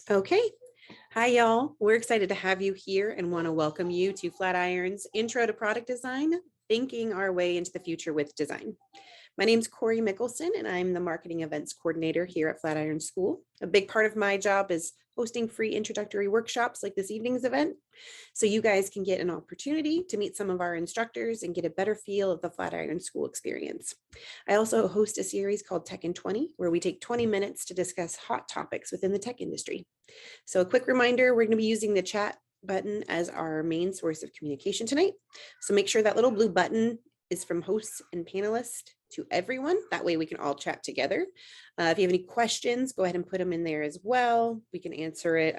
Okay. Hi, y'all. We're excited to have you here and want to welcome you to Flatiron's Intro to Product Design, Thinking Our Way into the Future with Design. My name is Corey Mickelson, and I'm the Marketing Events Coordinator here at Flatiron School. A big part of my job is hosting free introductory workshops like this evening's event, so you guys can get an opportunity to meet some of our instructors and get a better feel of the Flatiron School experience. I also host a series called Tech in 20, where we take 20 minutes to discuss hot topics within the tech industry. So a quick reminder, we're going to be using the chat button as our main source of communication tonight. So make sure that little blue button is from hosts and panelists to everyone. That way we can all chat together. If you have any questions, go ahead and put them in there as well. We can answer it.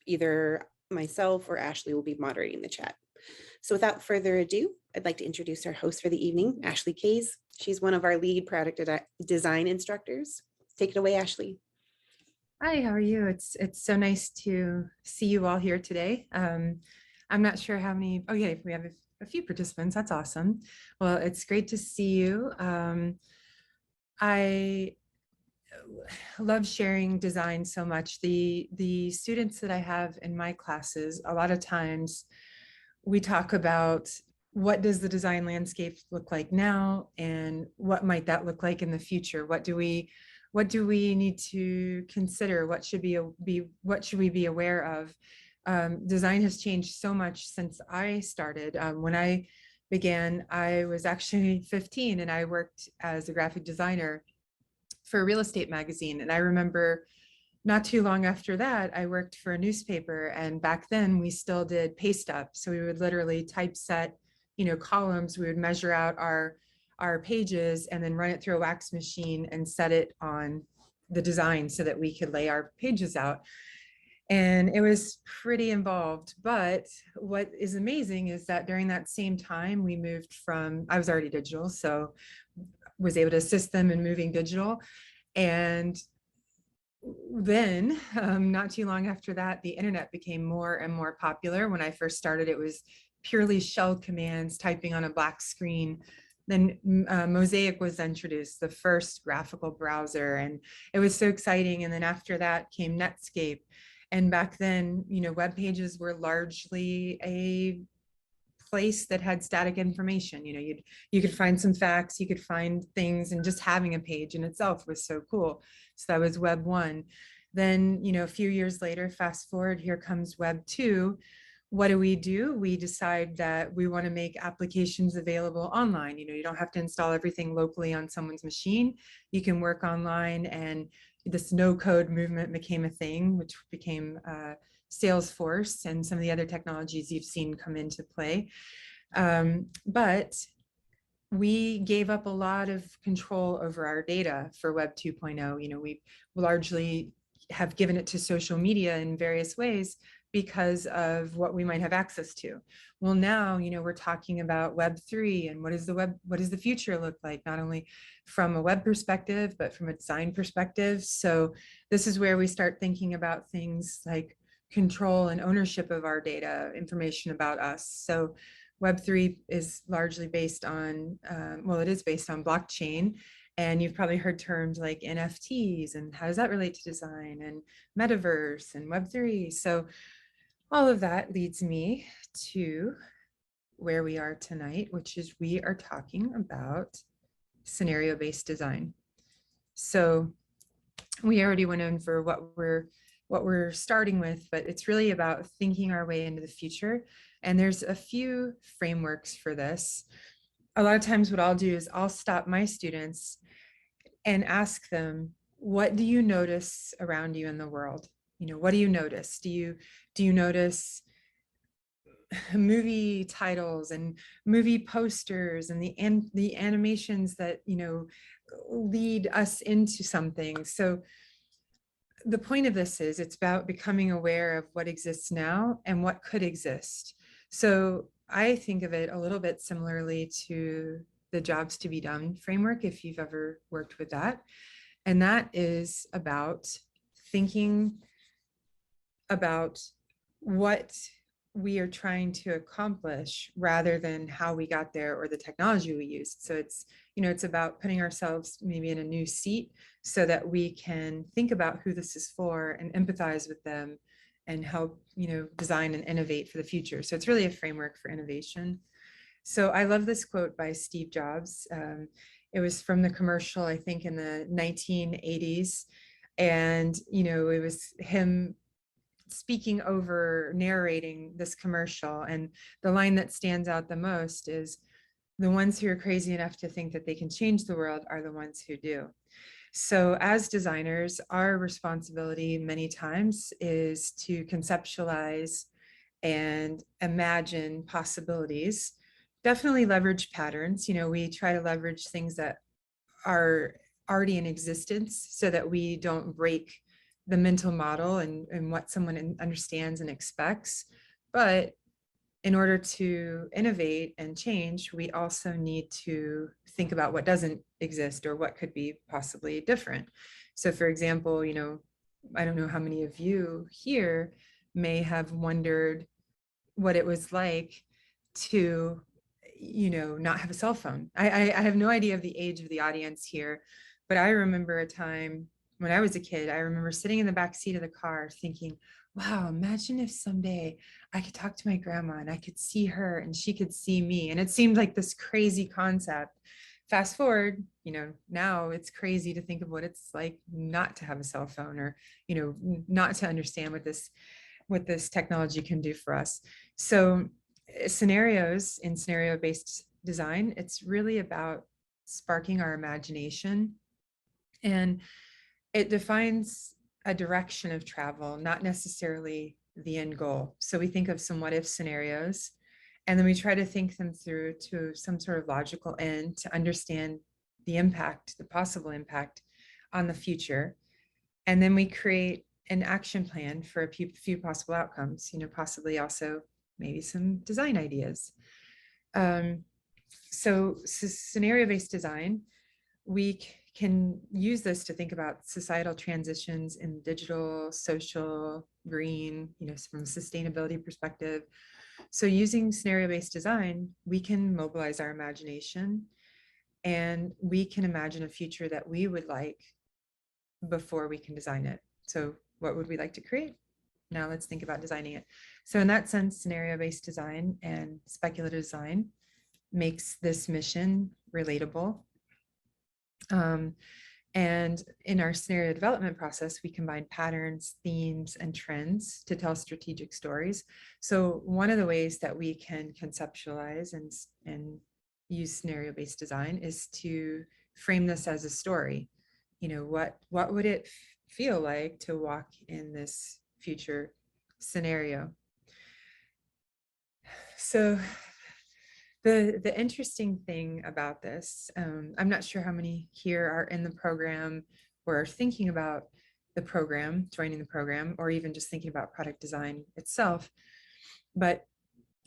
Either myself or Ashley will be moderating the chat. So without further ado, I'd like to introduce our host for the evening, Ashley Kays. She's one of our lead product design instructors. Take it away, Ashley. Hi, how are you? It's so nice to see you all here today. I'm not sure how many, oh yeah, we have a few participants. That's awesome. Well, it's great to see you. I love sharing design so much. The students that I have in my classes, a lot of times we talk about what does the design landscape look like now and what might that look like in the future? What do we need to consider? What should we be aware of? Design has changed so much since I started. When I began, I was actually 15 and I worked as a graphic designer for a real estate magazine. And I remember not too long after that, I worked for a newspaper, and back then we still did paste up. So we would literally typeset, columns. We would measure out our pages and then run it through a wax machine and set it on the design so that we could lay our pages out. And it was pretty involved. But what is amazing is that during that same time, we moved from, I was already digital, so was able to assist them in moving digital. And then not too long after that, the internet became more and more popular. When I first started, it was purely shell commands, typing on a black screen. Then Mosaic was introduced, the first graphical browser, and it was so exciting. And then after that came Netscape. And back then, web pages were largely a place that had static information. You could find some facts, you could find things, and just having a page in itself was so cool. So that was Web 1. Then, a few years later, fast forward, here comes Web 2. What do? We decide that we want to make applications available online. You don't have to install everything locally on someone's machine. You can work online, and this no code movement became a thing, which became Salesforce and some of the other technologies you've seen come into play. But we gave up a lot of control over our data for Web 2.0. We largely have given it to social media in various ways because of what we might have access to. Well, now, we're talking about Web 3 and what does the future look like, not only from a web perspective, but from a design perspective. So this is where we start thinking about things like control and ownership of our data, information about us. So Web 3 is largely based on, it is based on blockchain. And you've probably heard terms like NFTs and how does that relate to design, and metaverse and Web 3. So all of that leads me to where we are tonight, which is we are talking about scenario-based design. So we already went over what we're starting with, but it's really about thinking our way into the future. And there's a few frameworks for this. A lot of times what I'll do is I'll stop my students and ask them, what do you notice around you in the world? What do you notice? Do you notice movie titles and movie posters and the animations that, lead us into something? So the point of this is it's about becoming aware of what exists now and what could exist. So I think of it a little bit similarly to the jobs to be done framework, if you've ever worked with that. And that is about thinking about what we are trying to accomplish rather than how we got there or the technology we used. So it's, it's about putting ourselves maybe in a new seat so that we can think about who this is for and empathize with them and help, design and innovate for the future. So it's really a framework for innovation. So I love this quote by Steve Jobs. It was from the commercial, I think in the 1980s. And, it was him speaking over narrating this commercial. And the line that stands out the most is, the ones who are crazy enough to think that they can change the world are the ones who do. So as designers, our responsibility many times is to conceptualize and imagine possibilities, definitely leverage patterns. We try to leverage things that are already in existence so that we don't break the mental model and what someone understands and expects. But in order to innovate and change, we also need to think about what doesn't exist or what could be possibly different. So for example, I don't know how many of you here may have wondered what it was like to, not have a cell phone. I have no idea of the age of the audience here, but I remember a time when I was a kid. I remember sitting in the back seat of the car thinking, wow, imagine if someday I could talk to my grandma and I could see her and she could see me. And it seemed like this crazy concept. Fast forward, now it's crazy to think of what it's like not to have a cell phone or, not to understand what this technology can do for us. So scenarios in scenario-based design, it's really about sparking our imagination, and it defines a direction of travel, not necessarily the end goal. So we think of some what if scenarios, and then we try to think them through to some sort of logical end to understand the impact, the possible impact on the future. And then we create an action plan for a few possible outcomes, possibly also maybe some design ideas. So scenario-based design, we can use this to think about societal transitions in digital, social, green, from a sustainability perspective. So using scenario-based design, we can mobilize our imagination and we can imagine a future that we would like before we can design it. So what would we like to create? Now let's think about designing it. So in that sense, scenario-based design and speculative design makes this mission relatable. And in our scenario development process, we combine patterns, themes, and trends to tell strategic stories. So one of the ways that we can conceptualize and use scenario-based design is to frame this as a story. What would it feel like to walk in this future scenario? So the interesting thing about this, I'm not sure how many here are in the program or are thinking about the program, joining the program, or even just thinking about product design itself. But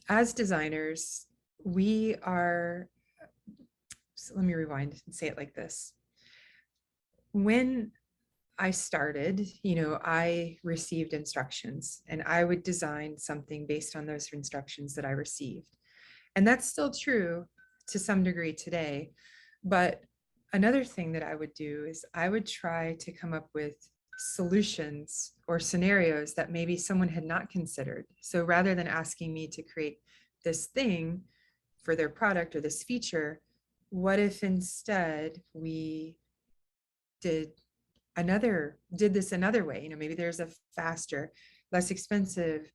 as designers, we are, so let me rewind and say it like this. When I started, I received instructions and I would design something based on those instructions that I received. And that's still true to some degree today. But another thing that I would do is I would try to come up with solutions or scenarios that maybe someone had not considered. So rather than asking me to create this thing for their product or this feature, what if instead we did this another way? Maybe there's a faster, less expensive,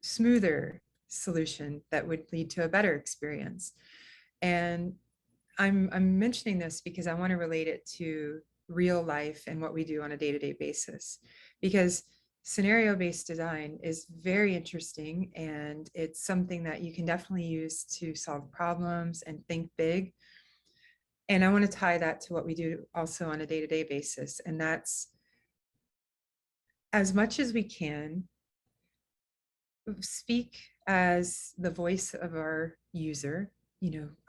smoother solution that would lead to a better experience. And I'm mentioning this because I want to relate it to real life and what we do on a day-to-day basis, because scenario-based design is very interesting and it's something that you can definitely use to solve problems and think big. And I want to tie that to what we do also on a day-to-day basis. And that's, as much as we can, speak as the voice of our user,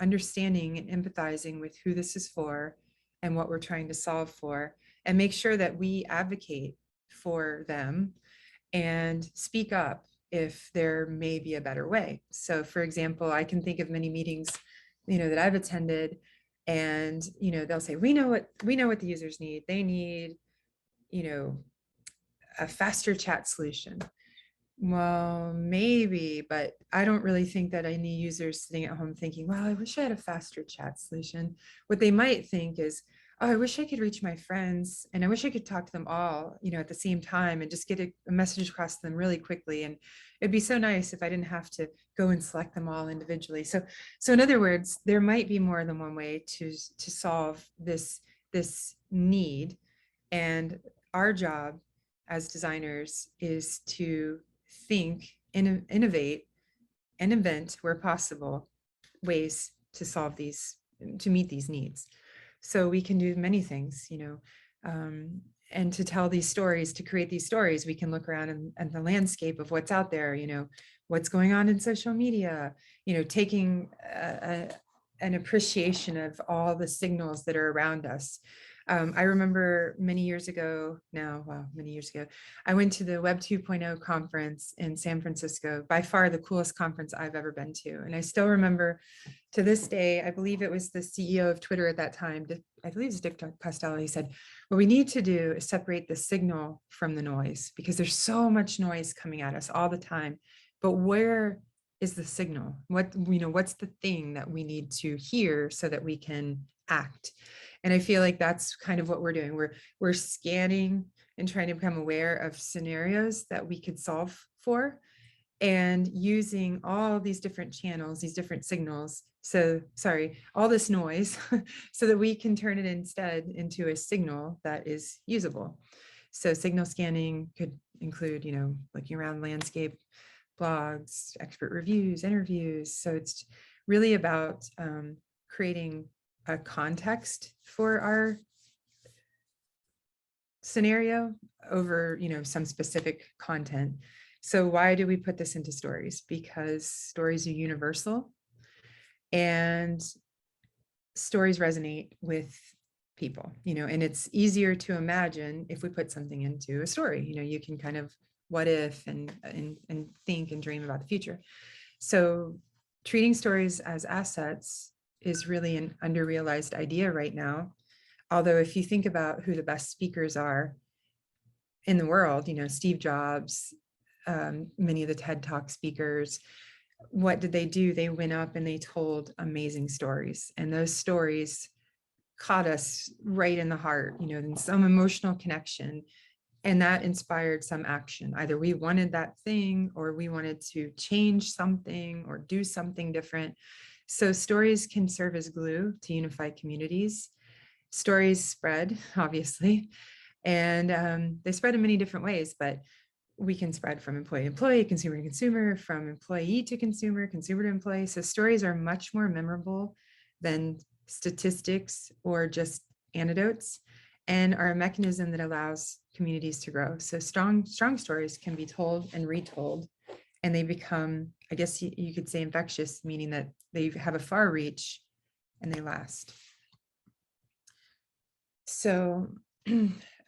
understanding and empathizing with who this is for and what we're trying to solve for, and make sure that we advocate for them and speak up if there may be a better way. So for example, I can think of many meetings, that I've attended, and, they'll say, we know what the users need. They need, you know, a faster chat solution. Well, maybe, but I don't really think that any users sitting at home thinking, well, I wish I had a faster chat solution. What they might think is, oh, I wish I could reach my friends and I wish I could talk to them all, at the same time and just get a message across to them really quickly. And it'd be so nice if I didn't have to go and select them all individually. So in other words, there might be more than one way to solve this need. And our job as designers is to think, innovate, and invent where possible ways to solve these, to meet these needs. So we can do many things, and to tell these stories, to create these stories, we can look around and the landscape of what's out there, what's going on in social media, taking an appreciation of all the signals that are around us. I remember many years ago, I went to the Web 2.0 conference in San Francisco, by far the coolest conference I've ever been to. And I still remember to this day, I believe it was the CEO of Twitter at that time, I believe it was Dick Costello, he said, what we need to do is separate the signal from the noise, because there's so much noise coming at us all the time. But where is the signal? What's the thing that we need to hear so that we can act? And I feel like that's kind of what we're doing. We're scanning and trying to become aware of scenarios that we could solve for, and using all these different channels, these different signals. All this noise, so that we can turn it instead into a signal that is usable. So signal scanning could include, looking around landscape, blogs, expert reviews, interviews. So it's really about creating a context for our scenario over, some specific content. So why do we put this into stories? Because stories are universal, and stories resonate with people, and it's easier to imagine if we put something into a story. You can kind of what if and think and dream about the future. So treating stories as assets is really an underrealized idea right now. Although if you think about who the best speakers are in the world, Steve Jobs, many of the TED Talk speakers, what did they do? They went up and they told amazing stories. And those stories caught us right in the heart, in some emotional connection. And that inspired some action. Either we wanted that thing, or we wanted to change something or do something different. So stories can serve as glue to unify communities. Stories spread, obviously, and they spread in many different ways, but we can spread from employee to employee, consumer to consumer, from employee to consumer, consumer to employee. So stories are much more memorable than statistics or just anecdotes, and are a mechanism that allows communities to grow. So strong stories can be told and retold, and they become, I guess you could say, infectious, meaning that they have a far reach and they last. So,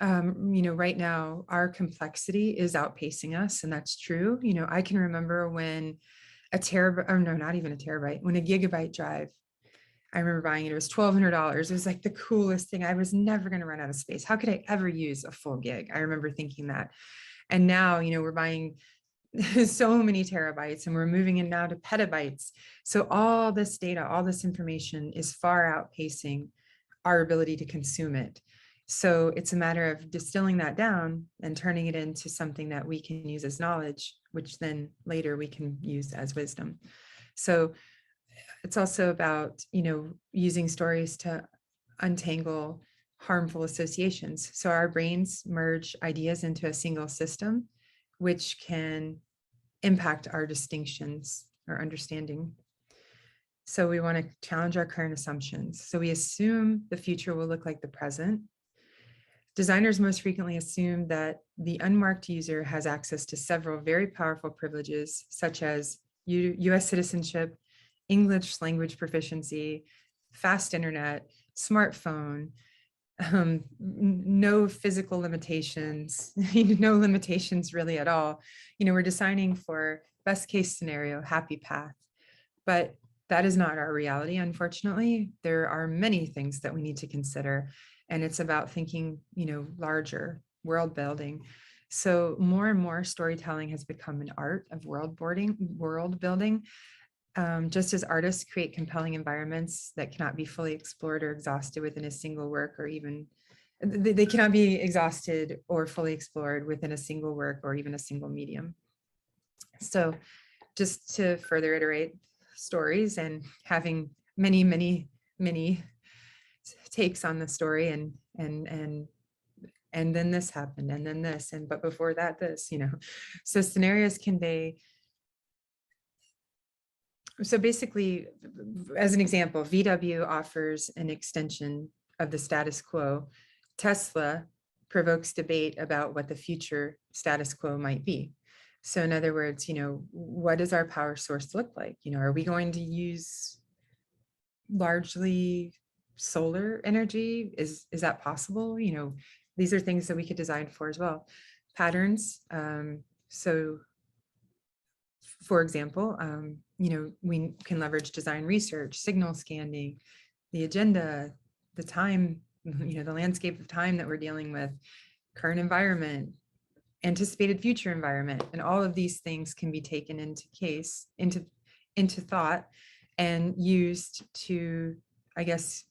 right now our complexity is outpacing us, and that's true. I can remember when a terabyte, or no, not even a terabyte, when a gigabyte drive, I remember buying it, it was $1,200. It was like the coolest thing. I was never going to run out of space. How could I ever use a full gig? I remember thinking that. And now, we're buying so many terabytes, and we're moving in now to petabytes. So all this data, all this information is far outpacing our ability to consume it. So it's a matter of distilling that down and turning it into something that we can use as knowledge, which then later we can use as wisdom. So it's also about, using stories to untangle harmful associations. So our brains merge ideas into a single system, which can impact our distinctions or understanding. So we want to challenge our current assumptions. So we assume the future will look like the present. Designers most frequently assume that the unmarked user has access to several very powerful privileges, such as US citizenship, English language proficiency, fast internet, smartphone, no physical limitations, no limitations really at all. We're designing for best case scenario, happy path, but that is not our reality. Unfortunately, there are many things that we need to consider, and it's about thinking, larger, world building. So more and more storytelling has become an art of world building. Just as artists create compelling environments that cannot be fully explored or exhausted within a single work, or even they cannot be exhausted or fully explored within a single work or even a single medium. So just to further iterate stories and having many takes on the story, and then this happened, and then this, and but before that this, so scenarios convey. So basically, as an example, VW offers an extension of the status quo. Tesla provokes debate about what the future status quo might be. So in other words, what does our power source look like? Are we going to use largely solar energy? Is that possible? These are things that we could design for as well. Patterns. So for example, we can leverage design research, signal scanning, the agenda, the time, the landscape of time that we're dealing with, current environment, anticipated future environment, and all of these things can be taken into thought and used to, I guess,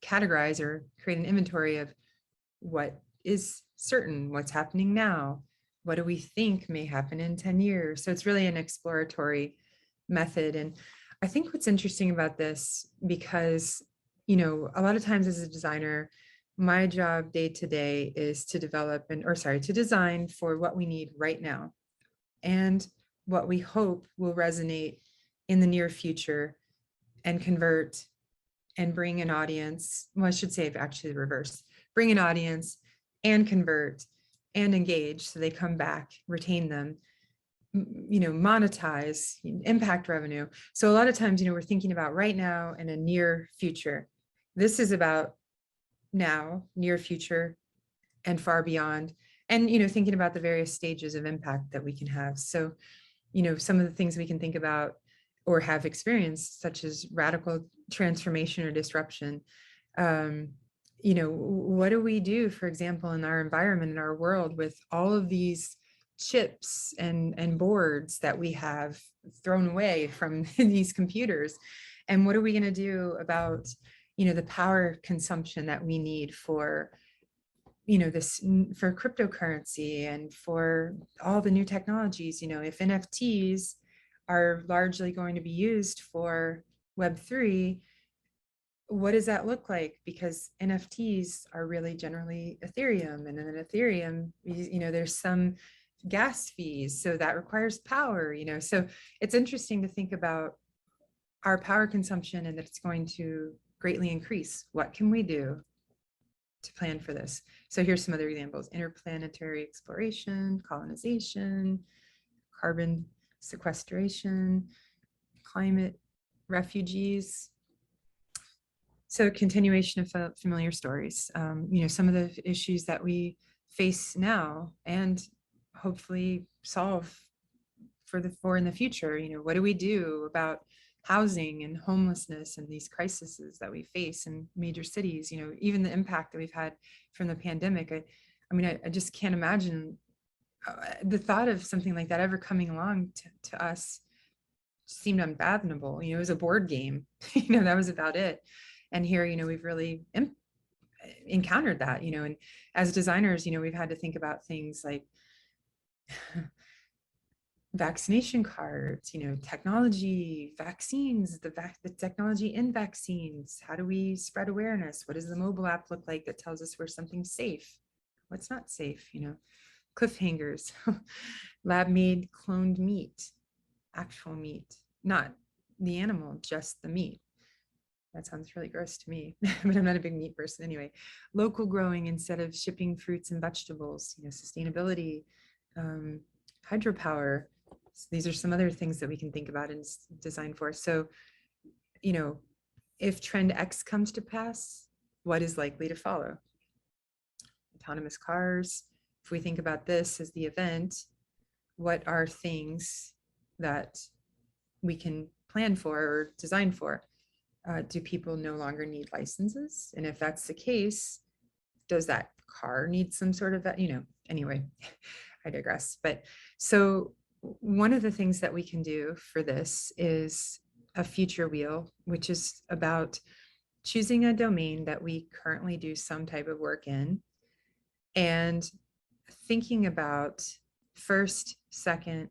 categorize or create an inventory of what is certain, what's happening now, what do we think may happen in 10 years. So it's really an exploratory method. And I think what's interesting about this, because a lot of times as a designer, my job day to day is to to design for what we need right now and what we hope will resonate in the near future and convert and bring an audience. Well, I should say actually the reverse, bring an audience and convert and engage so they come back, retain them, monetize, impact revenue. So a lot of times, we're thinking about right now and a near future. This is about now, near future, and far beyond. And, thinking about the various stages of impact that we can have. So, some of the things we can think about or have experienced, such as radical transformation or disruption. What do we do, for example, in our environment, in our world, with all of these chips and boards that we have thrown away from these computers? And what are we going to do about, the power consumption that we need for, this, for cryptocurrency and for all the new technologies? If NFTs are largely going to be used for Web3, what does that look like? Because NFTs are really generally Ethereum, and then Ethereum, there's some gas fees, so that requires power, so it's interesting to think about our power consumption and that it's going to greatly increase. What can we do to plan for this? So here's some other examples: interplanetary exploration, colonization, carbon sequestration, climate refugees. So continuation of familiar stories, some of the issues that we face now and hopefully solve for in the future. What do we do about housing and homelessness and these crises that we face in major cities? Even the impact that we've had from the pandemic. I just can't imagine the thought of something like that ever coming along to us. Seemed unfathomable. It was a board game. That was about it. And here, we've really encountered that, and as designers, we've had to think about things like vaccination cards, technology, vaccines, the technology in vaccines. How do we spread awareness? What does the mobile app look like that tells us where something's safe? What's not safe? Cliffhangers, lab-made cloned meat, actual meat, not the animal, just the meat. That sounds really gross to me, but I'm not a big meat person anyway. Local growing instead of shipping fruits and vegetables, sustainability, hydropower. So these are some other things that we can think about and design for. So, if trend X comes to pass, what is likely to follow? autonomous cars. If we think about this as the event, what are things that we can plan for or design for? Do people no longer need licenses? And if that's the case, does that car need some sort of that, anyway, I digress. But so one of the things that we can do for this is a future wheel, which is about choosing a domain that we currently do some type of work in and thinking about first, second,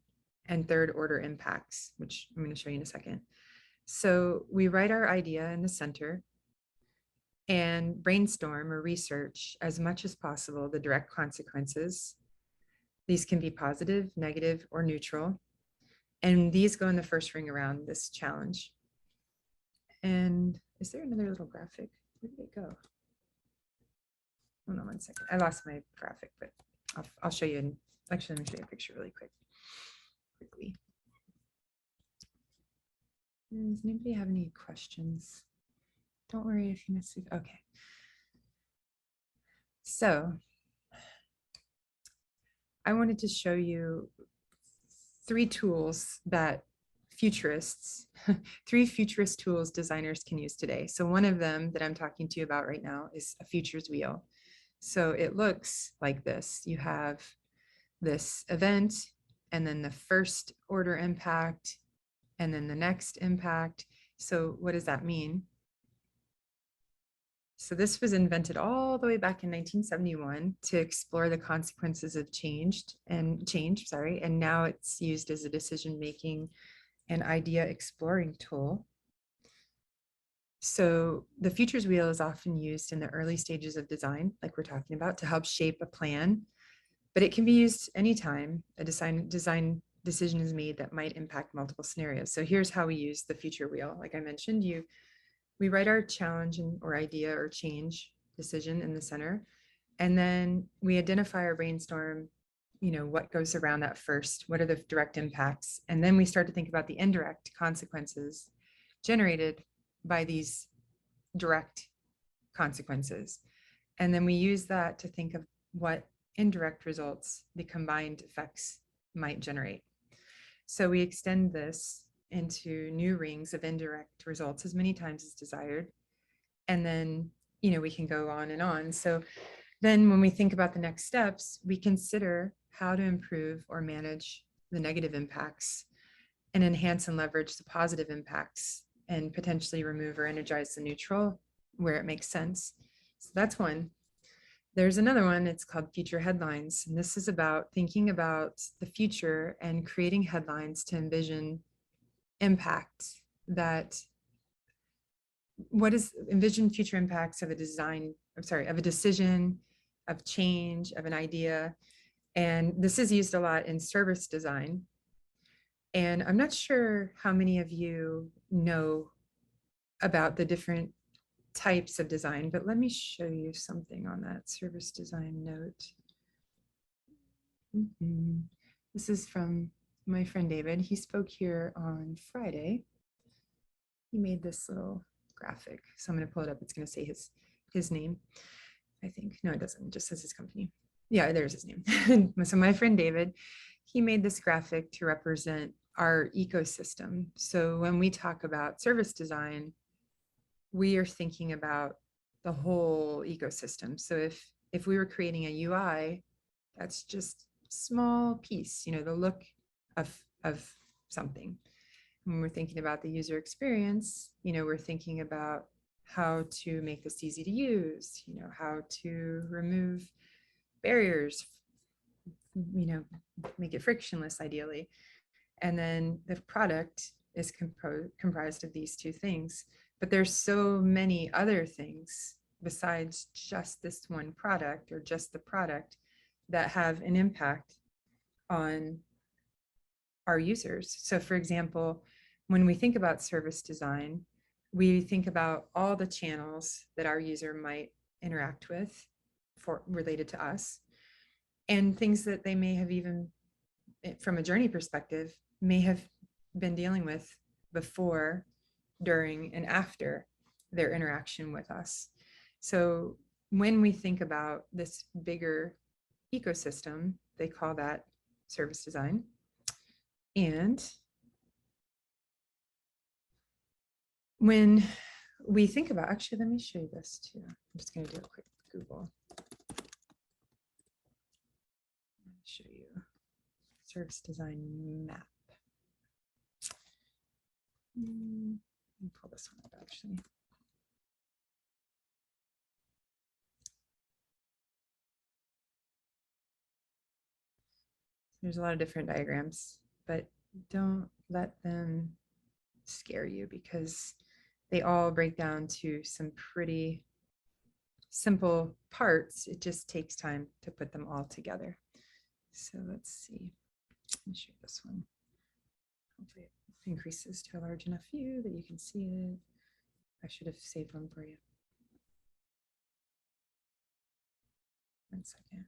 and third order impacts, which I'm going to show you in a second. So we write our idea in the center and brainstorm or research as much as possible the direct consequences. These can be positive, negative, or neutral. And these go in the first ring around this challenge. And is there another little graphic? Where did it go? Hold on one second. I lost my graphic, but I'll show you. Actually, let me show you a picture really quickly. Does anybody have any questions? Don't worry if you miss it. Okay. So I wanted to show you three tools that three futurist tools designers can use today. So one of them that I'm talking to you about right now is a futures wheel. So it looks like this. You have this event and then the first order impact and then the next impact. So what does that mean? So this was invented all the way back in 1971 to explore the consequences of change, and now it's used as a decision-making and idea exploring tool. So the futures wheel is often used in the early stages of design, like we're talking about, to help shape a plan, but it can be used anytime a design decision is made that might impact multiple scenarios. So here's how we use the future wheel. Like I mentioned, we write our challenge or idea or change decision in the center, and then we identify or brainstorm, what goes around that first, what are the direct impacts, and then we start to think about the indirect consequences generated by these direct consequences. And then we use that to think of what indirect results the combined effects might generate. So we extend this into new rings of indirect results as many times as desired. And then, we can go on and on. So then when we think about the next steps, we consider how to improve or manage the negative impacts and enhance and leverage the positive impacts and potentially remove or energize the neutral where it makes sense. So that's one. There's another one, it's called future headlines. And this is about thinking about the future and creating headlines to envision impact envision future impacts of a decision, of change, of an idea. And this is used a lot in service design. And I'm not sure how many of you know about the different types of design, but let me show you something on that service design note. This is from my friend David. He spoke here on Friday. He made this little graphic. So I'm going to pull it up. It's going to say his name, I think. No, it doesn't. It just says his company. Yeah, there's his name. So my friend David, he made this graphic to represent our ecosystem. So when we talk about service design, we are thinking about the whole ecosystem. So if we were creating a UI, that's just a small piece, the look of something. When we're thinking about the user experience, we're thinking about how to make this easy to use, how to remove barriers, make it frictionless ideally. And then the product is comprised of these two things. But there's so many other things besides just this one product or just the product that have an impact on our users. So for example, when we think about service design, we think about all the channels that our user might interact with related to us, and things that they may have even, from a journey perspective, may have been dealing with before, during, and after their interaction with us. So when we think about this bigger ecosystem, they call that service design. And when we think about, actually, let me show you this too. I'm just going to do a quick Google. Show you service design map. Let me pull this one up actually. There's a lot of different diagrams, but don't let them scare you because they all break down to some pretty simple parts. It just takes time to put them all together. So let's see. Let me show you this one. Hopefully it increases to a large enough view that you can see it. I should have saved one for you. 1 second.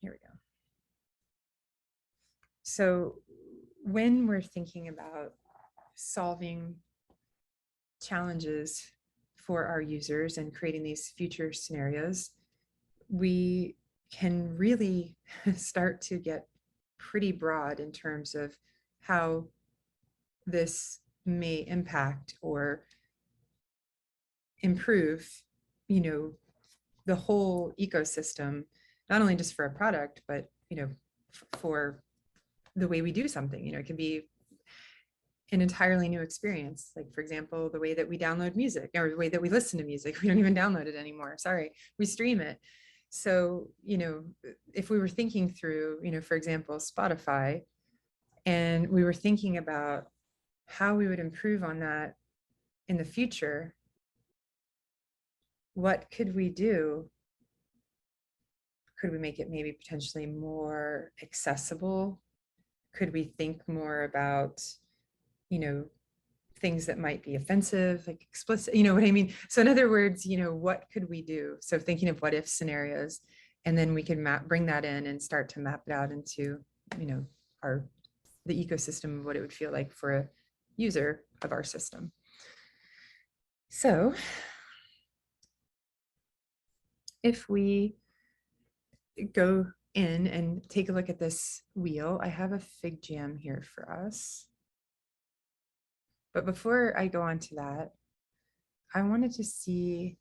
Here we go. So when we're thinking about solving challenges for our users and creating these future scenarios, we can really start to get pretty broad in terms of how this may impact or improve, the whole ecosystem, not only just for a product, but, for the way we do something. It can be an entirely new experience. Like, for example, the way that we download music or the way that we listen to music. We don't even download it anymore. Sorry, we stream it. So, if we were thinking through, for example, Spotify, and we were thinking about how we would improve on that in the future, what could we do? Could we make it maybe potentially more accessible? Could we think more about, things that might be offensive, like explicit, you know what I mean? So in other words, what could we do? So thinking of what if scenarios, and then we can bring that in and start to map it out into, the ecosystem of what it would feel like for a user of our system. So if we go in and take a look at this wheel, I have a fig jam here for us. But before I go on to that, I wanted to see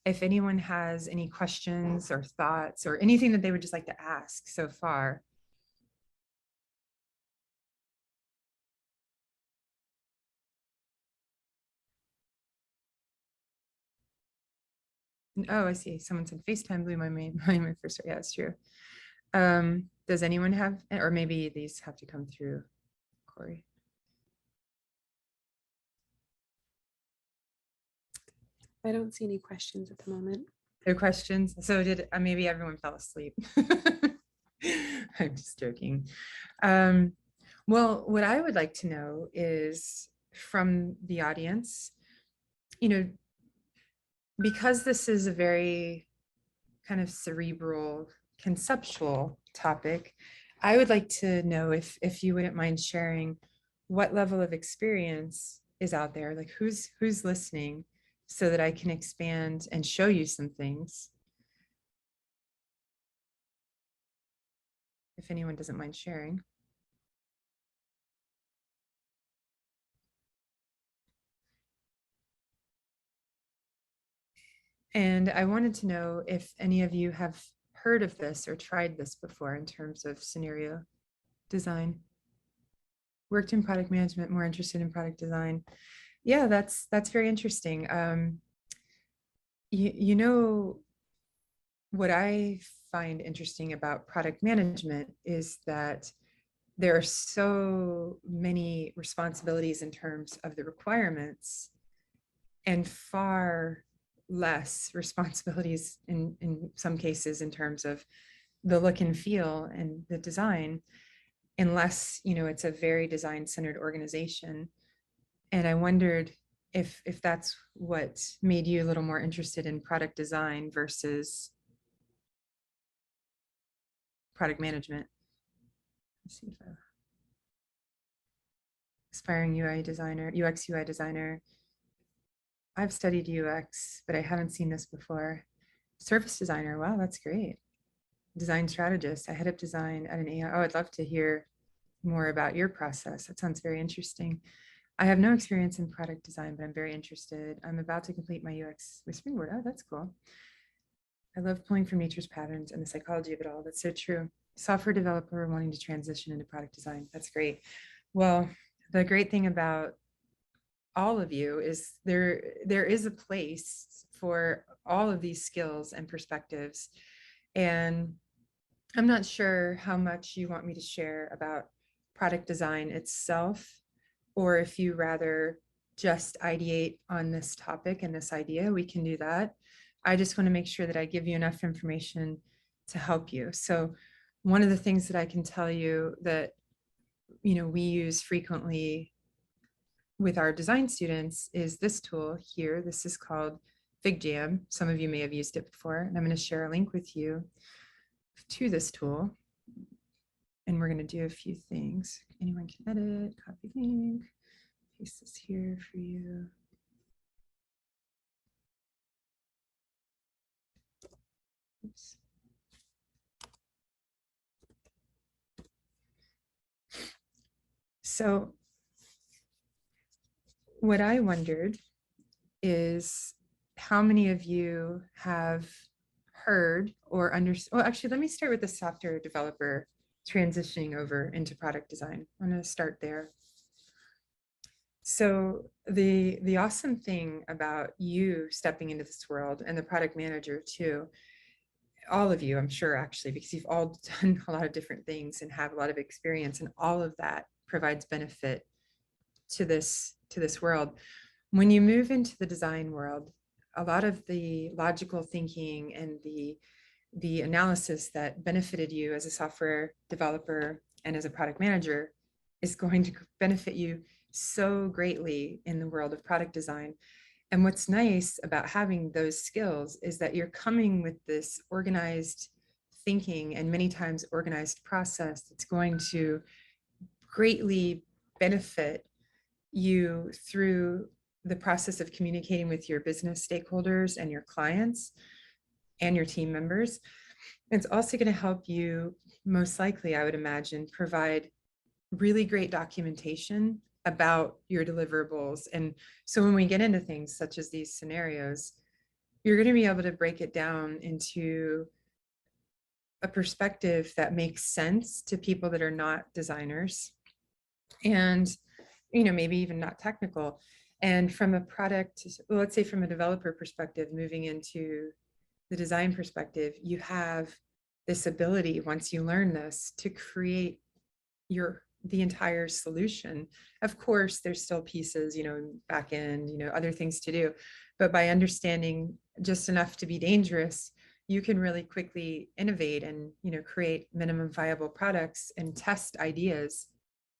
if anyone has any questions or thoughts or anything that they would just like to ask so far. Oh, I see. Someone said FaceTime blew my mind first. Yeah, that's true. Does anyone have, or maybe these have to come through Corey? I don't see any questions at the moment. No questions. So did maybe everyone fell asleep. I'm just joking. Well, what I would like to know is from the audience, because this is a very kind of cerebral, conceptual topic, I would like to know if you wouldn't mind sharing what level of experience is out there, like who's listening, so that I can expand and show you some things. If anyone doesn't mind sharing. And I wanted to know if any of you have heard of this or tried this before in terms of scenario design. Worked in product management, more interested in product design. Yeah, that's very interesting. What I find interesting about product management is that there are so many responsibilities in terms of the requirements and far less responsibilities in some cases in terms of the look and feel and the design, unless it's a very design-centered organization. And I wondered if that's what made you a little more interested in product design versus product management. Let's see if aspiring UI designer, UX UI designer. I've studied UX, but I haven't seen this before. Service designer. Wow, that's great. Design strategist. I head up design at an AI. Oh, I'd love to hear more about your process. That sounds very interesting. I have no experience in product design, but I'm very interested. I'm about to complete my UX with Springboard. Oh, that's cool. I love pulling from nature's patterns and the psychology of it all. That's so true. Software developer wanting to transition into product design. That's great. Well, the great thing about all of you is there is a place for all of these skills and perspectives. And I'm not sure how much you want me to share about product design itself, or if you rather just ideate on this topic and this idea, we can do that. I just want to make sure that I give you enough information to help you. So one of the things that I can tell you that, we use frequently with our design students is this tool here. This is called FigJam. Some of you may have used it before, and I'm going to share a link with you to this tool. And we're going to do a few things. Anyone can edit, copy link, paste this here for you. Oops. So what I wondered is how many of you have heard or understood. Well, actually, let me start with the software developer transitioning over into product design. I'm going to start there. So the awesome thing about you stepping into this world, and the product manager too, all of you, I'm sure, actually, because you've all done a lot of different things and have a lot of experience, and all of that provides benefit to this world. When you move into the design world, a lot of the logical thinking and the analysis that benefited you as a software developer and as a product manager is going to benefit you so greatly in the world of product design. And what's nice about having those skills is that you're coming with this organized thinking and many times organized process that's going to greatly benefit you through the process of communicating with your business stakeholders and your clients and your team members. It's also going to help you, most likely, I would imagine, provide really great documentation about your deliverables. And so when we get into things such as these scenarios, you're going to be able to break it down into a perspective that makes sense to people that are not designers and, maybe even not technical. And from a product, well, let's say from a developer perspective, moving into the design perspective, you have this ability, once you learn this, to create the entire solution. Of course, there's still pieces, back end, other things to do. But by understanding just enough to be dangerous, you can really quickly innovate and, create minimum viable products and test ideas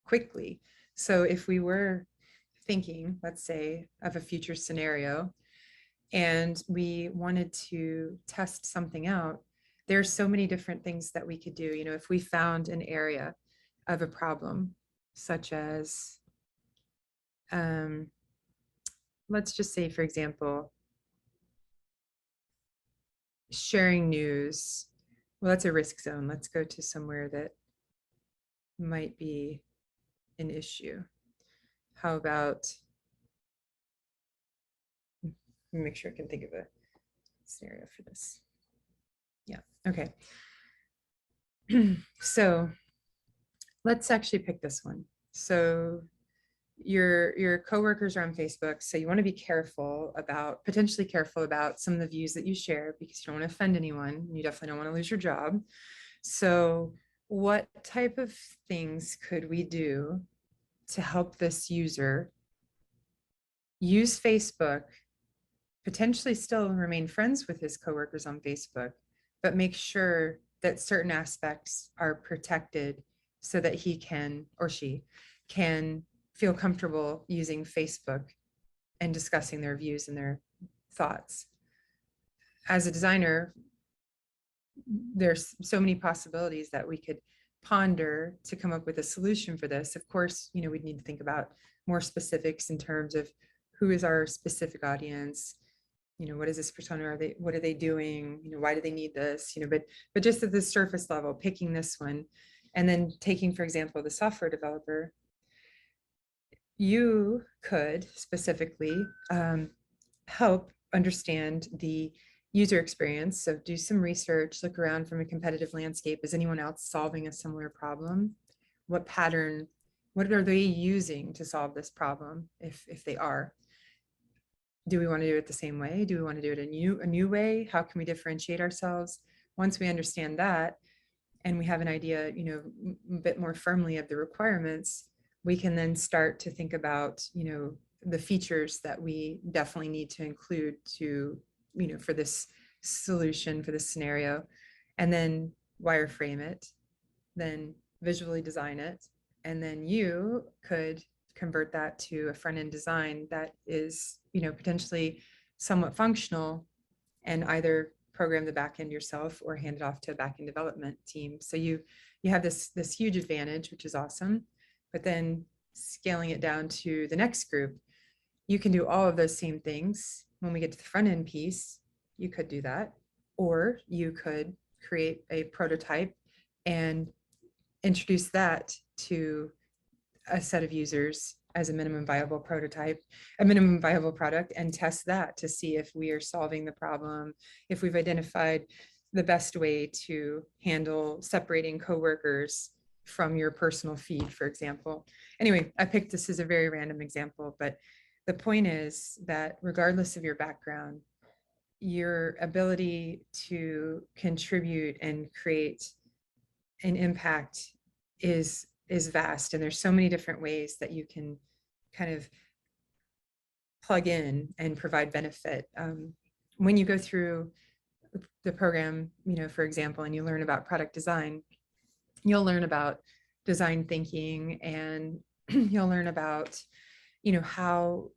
quickly. So if we were thinking, let's say, of a future scenario, and we wanted to test something out, there's so many different things that we could do. If we found an area of a problem, such as, let's just say, for example, sharing news. Well, that's a risk zone. Let's go to somewhere that might be an issue. How about, let me make sure I can think of a scenario for this. Yeah, okay. So let's actually pick this one. So your coworkers are on Facebook, so you want to be potentially careful about some of the views that you share, because you don't want to offend anyone. You definitely don't want to lose your job. So what type of things could we do to help this user use Facebook, potentially still remain friends with his coworkers on Facebook, but make sure that certain aspects are protected so that he can, or she can, feel comfortable using Facebook and discussing their views and their thoughts? As a designer, there's so many possibilities that we could ponder to come up with a solution for this. Of course, we'd need to think about more specifics in terms of who is our specific audience? What is this persona? What are they doing? Why do they need this? But just at the surface level, picking this one, and then taking, for example, the software developer, you could specifically help understand the user experience. So do some research, look around from a competitive landscape. Is anyone else solving a similar problem? What pattern, what are they using to solve this problem? If they are, do we want to do it the same way? Do we want to do it a new way? How can we differentiate ourselves? Once we understand that, and we have an idea, a bit more firmly of the requirements, we can then start to think about, the features that we definitely need to include to, for this solution, for this scenario, and then wireframe it, then visually design it. And then you could convert that to a front end design that is, potentially somewhat functional, and either program the back end yourself or hand it off to a back end development team. So you have this huge advantage, which is awesome. But then scaling it down to the next group, you can do all of those same things. When we get to the front end piece, you could do that, or you could create a prototype and introduce that to a set of users as a minimum viable prototype, a minimum viable product, and test that to see if we are solving the problem, if we've identified the best way to handle separating coworkers from your personal feed, for example. Anyway, I picked this as a very random example, but the point is that regardless of your background, your ability to contribute and create an impact is vast, and there's so many different ways that you can kind of plug in and provide benefit. When you go through the program, for example, and you learn about product design, you'll learn about design thinking, and you'll learn about, how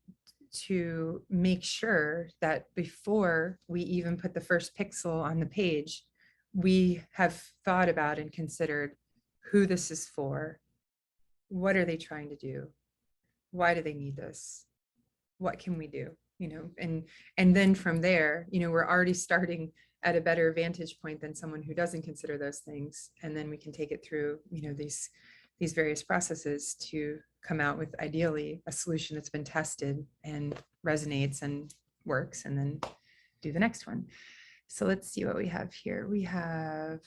to make sure that before we even put the first pixel on the page, we have thought about and considered who this is for. What are they trying to do? Why do they need this? What can we do? And then from there, we're already starting at a better vantage point than someone who doesn't consider those things. And then we can take it through, these various processes to come out with ideally a solution that's been tested and resonates and works, and then do the next one. So let's see what we have here. We have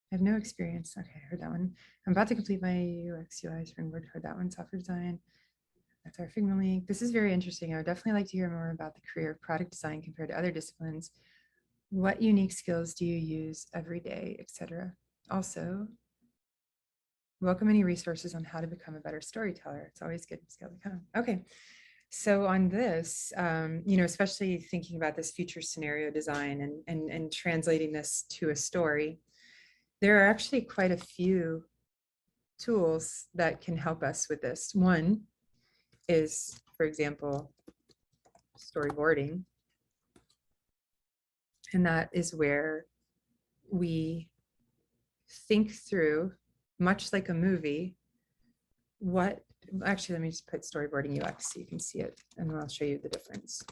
I have no experience. Okay, I heard that one. I'm about to complete my UX UI Springboard. Heard that one. Software design. That's our Figma link. This is very interesting. I would definitely like to hear more about the career of product design compared to other disciplines. What unique skills do you use every day, etc.? Also, welcome any resources on how to become a better storyteller. It's always good to scale the come. Okay. So on this, especially thinking about this future scenario design and translating this to a story, there are actually quite a few tools that can help us with this. One is, for example, storyboarding. And that is where we think through, much like a movie, actually, let me just put storyboarding UX so you can see it, and then I'll show you the difference.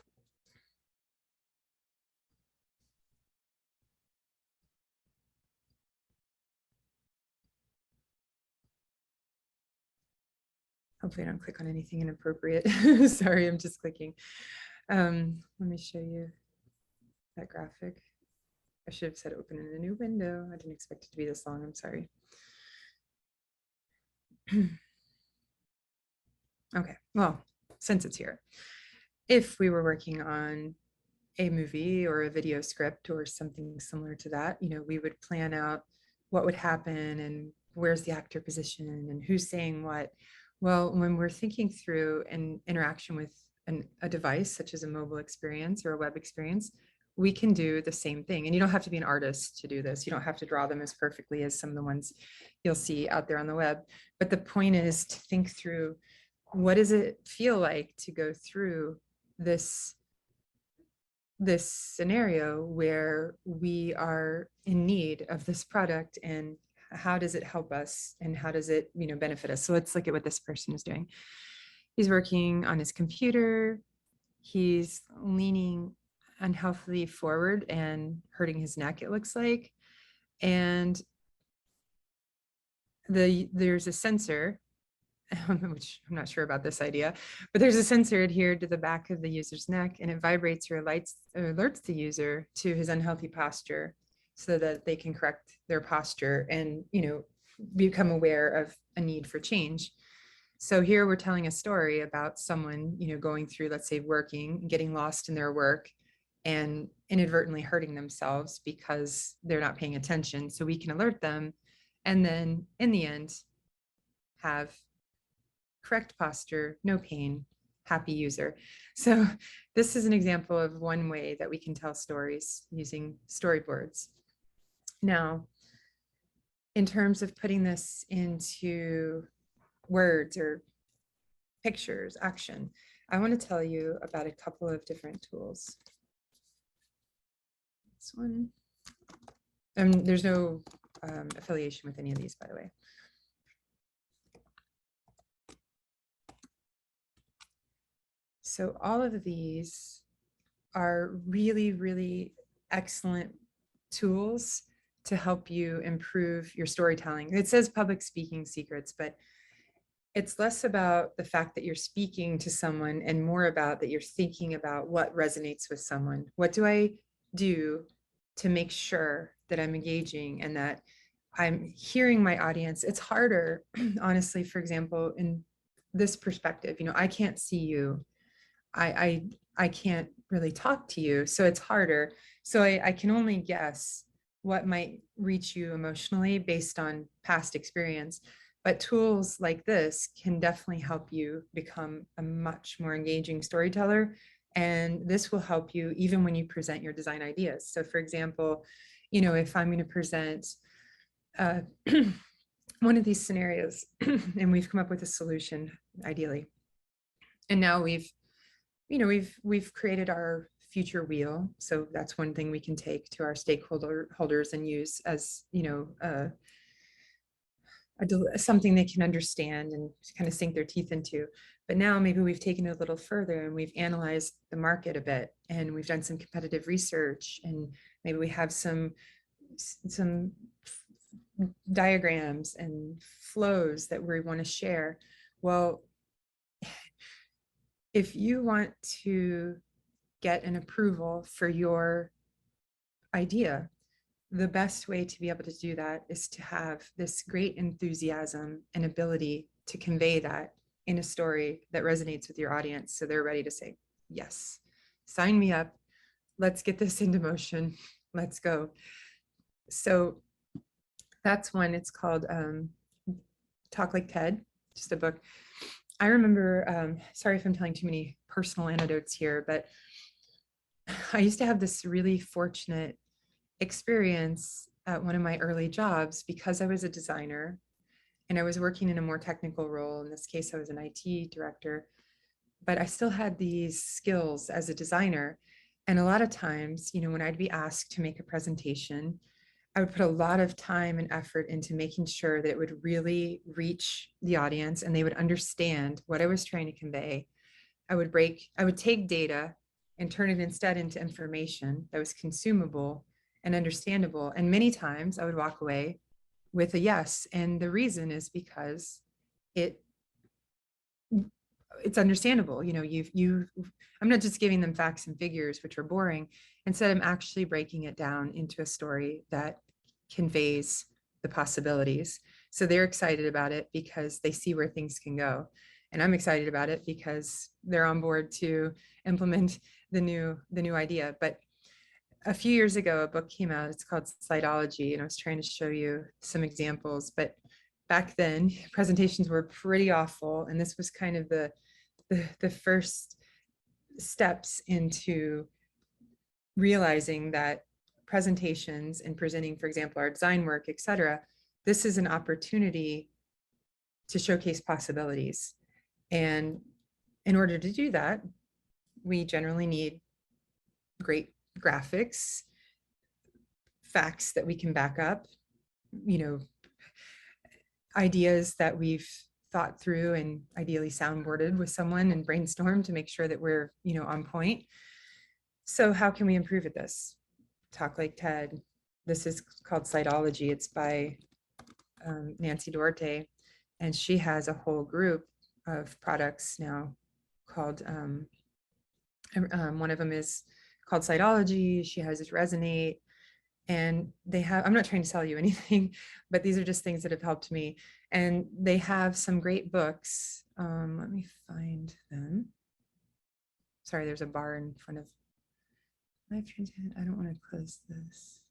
Hopefully I don't click on anything inappropriate. Sorry, I'm just clicking. Let me show you that graphic. I should have said open in a new window. I didn't expect it to be this long. I'm sorry. Okay, well, since it's here, if we were working on a movie or a video script or something similar to that, we would plan out what would happen and where's the actor position and who's saying what. Well, when we're thinking through an interaction with a device, such as a mobile experience or a web experience, we can do the same thing. And you don't have to be an artist to do this. You don't have to draw them as perfectly as some of the ones you'll see out there on the web. But the point is to think through, what does it feel like to go through this scenario where we are in need of this product, and how does it help us and how does it, benefit us? So let's look at what this person is doing. He's working on his computer. He's leaning unhealthily forward and hurting his neck, it looks like. And there's a sensor, which I'm not sure about this idea, but there's a sensor adhered to the back of the user's neck, and it vibrates or alerts the user to his unhealthy posture so that they can correct their posture and, become aware of a need for change. So here we're telling a story about someone, going through, let's say, working, getting lost in their work and inadvertently hurting themselves because they're not paying attention. So we can alert them, and then in the end, have correct posture, no pain, happy user. So this is an example of one way that we can tell stories using storyboards. Now, in terms of putting this into words or pictures, action, I want to tell you about a couple of different tools. This one, there's no affiliation with any of these, by the way. So all of these are really, really excellent tools to help you improve your storytelling. It says public speaking secrets, but it's less about the fact that you're speaking to someone and more about that you're thinking about what resonates with someone. What do I do to make sure that I'm engaging and that I'm hearing my audience? It's harder, honestly, for example, in this perspective, I can't see you. I can't really talk to you, so it's harder. So I can only guess what might reach you emotionally based on past experience. But tools like this can definitely help you become a much more engaging storyteller. And this will help you even when you present your design ideas. So for example, if I'm going to present one of these scenarios and we've come up with a solution, ideally, and now we've created our future wheel. So that's one thing we can take to our stakeholders and use as, something they can understand and kind of sink their teeth into. But now maybe we've taken it a little further and we've analyzed the market a bit, and we've done some competitive research, and maybe we have some diagrams and flows that we want to share. Well, if you want to get an approval for your idea, the best way to be able to do that is to have this great enthusiasm and ability to convey that in a story that resonates with your audience. So they're ready to say, yes, sign me up. Let's get this into motion. Let's go. So that's one. It's called Talk Like TED, just a book. I remember, sorry if I'm telling too many personal anecdotes here, but I used to have this really fortunate experience at one of my early jobs because I was a designer and I was working in a more technical role. In this case, I was an IT director, but I still had these skills as a designer. And a lot of times, when I'd be asked to make a presentation, I would put a lot of time and effort into making sure that it would really reach the audience and they would understand what I was trying to convey. I would take data and turn it instead into information that was consumable and understandable. And many times I would walk away with a yes. And the reason is because it's understandable. I'm not just giving them facts and figures, which are boring. Instead, I'm actually breaking it down into a story that conveys the possibilities. So they're excited about it because they see where things can go. And I'm excited about it because they're on board to implement the new idea. But a few years ago, a book came out. It's called Slidology, and I was trying to show you some examples. But back then, presentations were pretty awful, and this was kind of the first steps into realizing that presentations and presenting, for example, our design work, et cetera, this is an opportunity to showcase possibilities. And in order to do that, we generally need great graphics, facts that we can back up, ideas that we've thought through and ideally soundboarded with someone and brainstormed to make sure that we're, on point. So how can we improve at this? Talk like TED. This is called Cytology. It's by Nancy Duarte, and she has a whole group of products now called, one of them is called Cytology. She has this Resonate, and they have, I'm not trying to sell you anything, but these are just things that have helped me. And they have some great books. Let me find them. Sorry, there's a bar in front of my transient. I don't want to close this.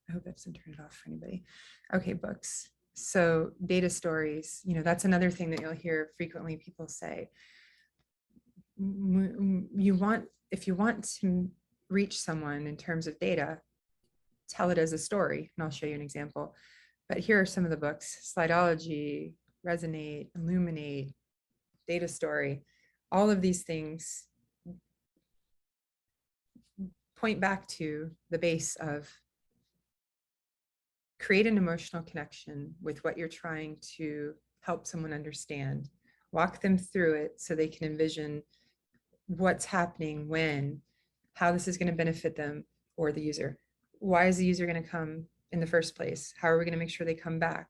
I hope that doesn't turn it off for anybody. Okay, books. So data stories, that's another thing that you'll hear frequently people say. If you want to reach someone in terms of data, tell it as a story. And I'll show you an example. But here are some of the books: Slidology, Resonate, Illuminate, Data Story. All of these things point back to the base of create an emotional connection with what you're trying to help someone understand. Walk them through it so they can envision what's happening when, how this is going to benefit them or the user. Why is the user going to come in the first place? How are we going to make sure they come back?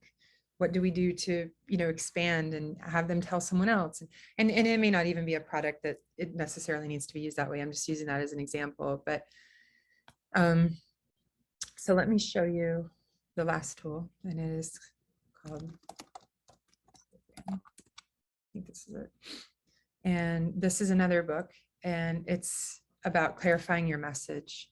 What do we do to, expand and have them tell someone else? And it may not even be a product that it necessarily needs to be used that way. I'm just using that as an example. But so let me show you the last tool, and it is called, I think this is it. And this is another book, and it's about clarifying your message.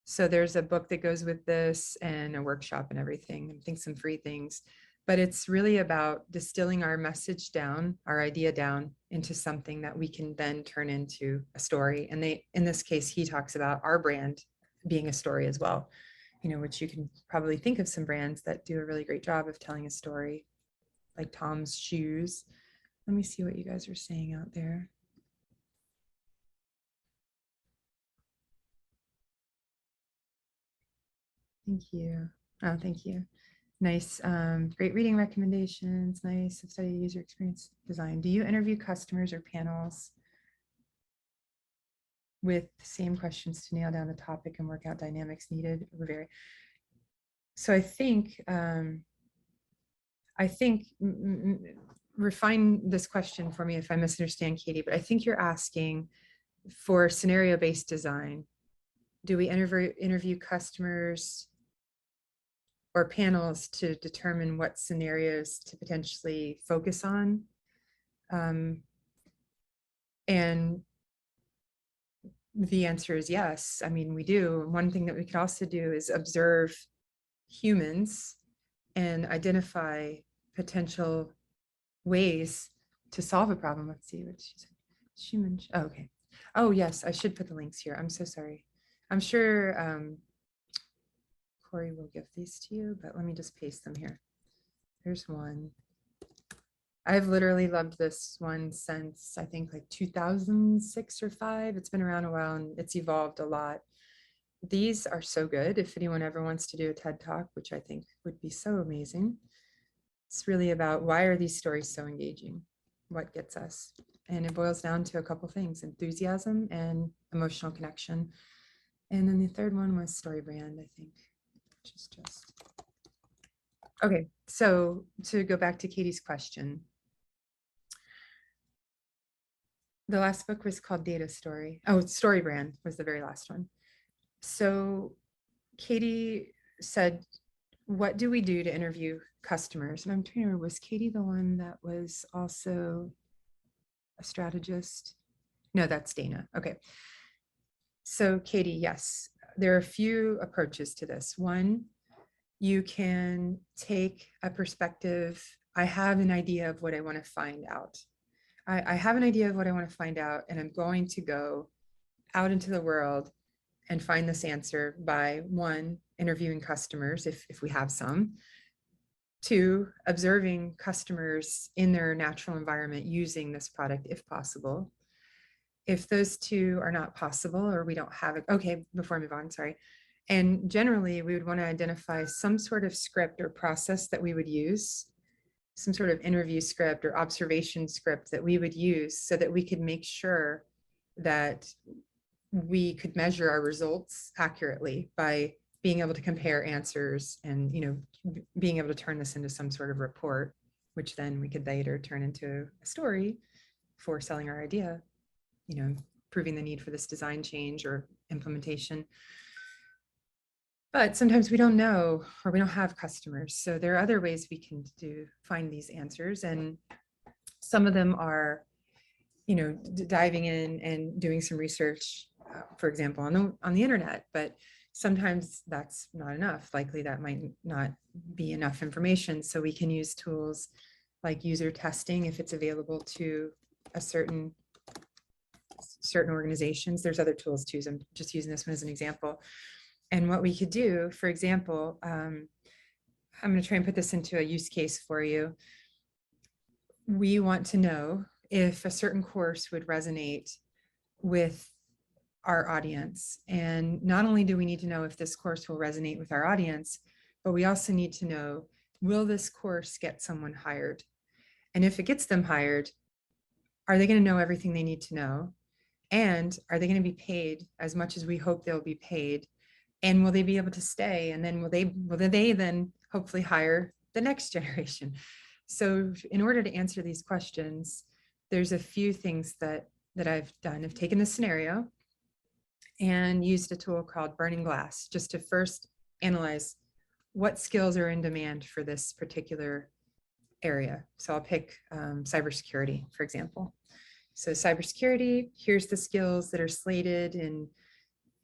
So there's a book that goes with this and a workshop and everything, and I think some free things, but it's really about distilling our message down, our idea down into something that we can then turn into a story. And in this case, he talks about our brand being a story as well, which you can probably think of some brands that do a really great job of telling a story, like Tom's Shoes. Let me see what you guys are saying out there. Thank you. Oh, thank you. Nice. Great reading recommendations. Nice. Study user experience design. Do you interview customers or panels with the same questions to nail down the topic and work out dynamics needed? So I think refine this question for me if I misunderstand, Katie, but I think you're asking for scenario-based design. Do we interview customers or panels to determine what scenarios to potentially focus on? And the answer is yes. I mean, we do. One thing that we could also do is observe humans and identify potential ways to solve a problem. Let's see what she said. Human. Oh, okay. Oh, yes. I should put the links here. I'm so sorry. I'm sure Corey will give these to you, but let me just paste them here. There's one. I've literally loved this one since I think like 2006 or 5. It's been around a while and it's evolved a lot. These are so good. If anyone ever wants to do a TED Talk, which I think would be so amazing, it's really about why are these stories so engaging? What gets us? And it boils down to a couple things: enthusiasm and emotional connection. And then the third one was story brand, I think, which is just. Okay, so to go back to Katie's question, the last book was called Data Story. Oh, Story Brand was the very last one. So Katie said, what do we do to interview customers? And I'm trying to remember, was Katie the one that was also a strategist? No, that's Dana. Okay. So Katie, yes, there are a few approaches to this. One, you can take a perspective. I have an idea of what I want to find out. I have an idea of what I want to find out, and I'm going to go out into the world and find this answer by, one, interviewing customers, if we have some; two, observing customers in their natural environment using this product if possible. If those two are not possible or we don't have it, okay, before I move on, sorry. And generally we would want to identify some sort of script or process that we would use some sort of interview script or observation script that we would use so that we could make sure that we could measure our results accurately by being able to compare answers and, being able to turn this into some sort of report, which then we could later turn into a story for selling our idea, proving the need for this design change or implementation. But sometimes we don't know, or we don't have customers. So there are other ways we can find these answers. And some of them are, diving in and doing some research, for example, on the internet. But sometimes that's not enough. Likely that might not be enough information. So we can use tools like user testing if it's available to a certain organizations. There's other tools too. So I'm just using this one as an example. And what we could do, for example, I'm going to try and put this into a use case for you. We want to know if a certain course would resonate with our audience. And not only do we need to know if this course will resonate with our audience, but we also need to know, will this course get someone hired? And if it gets them hired, are they going to know everything they need to know? And are they going to be paid as much as we hope they'll be paid? And will they be able to stay? And then will they then hopefully hire the next generation? So in order to answer these questions, there's a few things that I've done. I've taken the scenario and used a tool called Burning Glass just to first analyze what skills are in demand for this particular area. So I'll pick cybersecurity, for example. So cybersecurity, here's the skills that are slated, and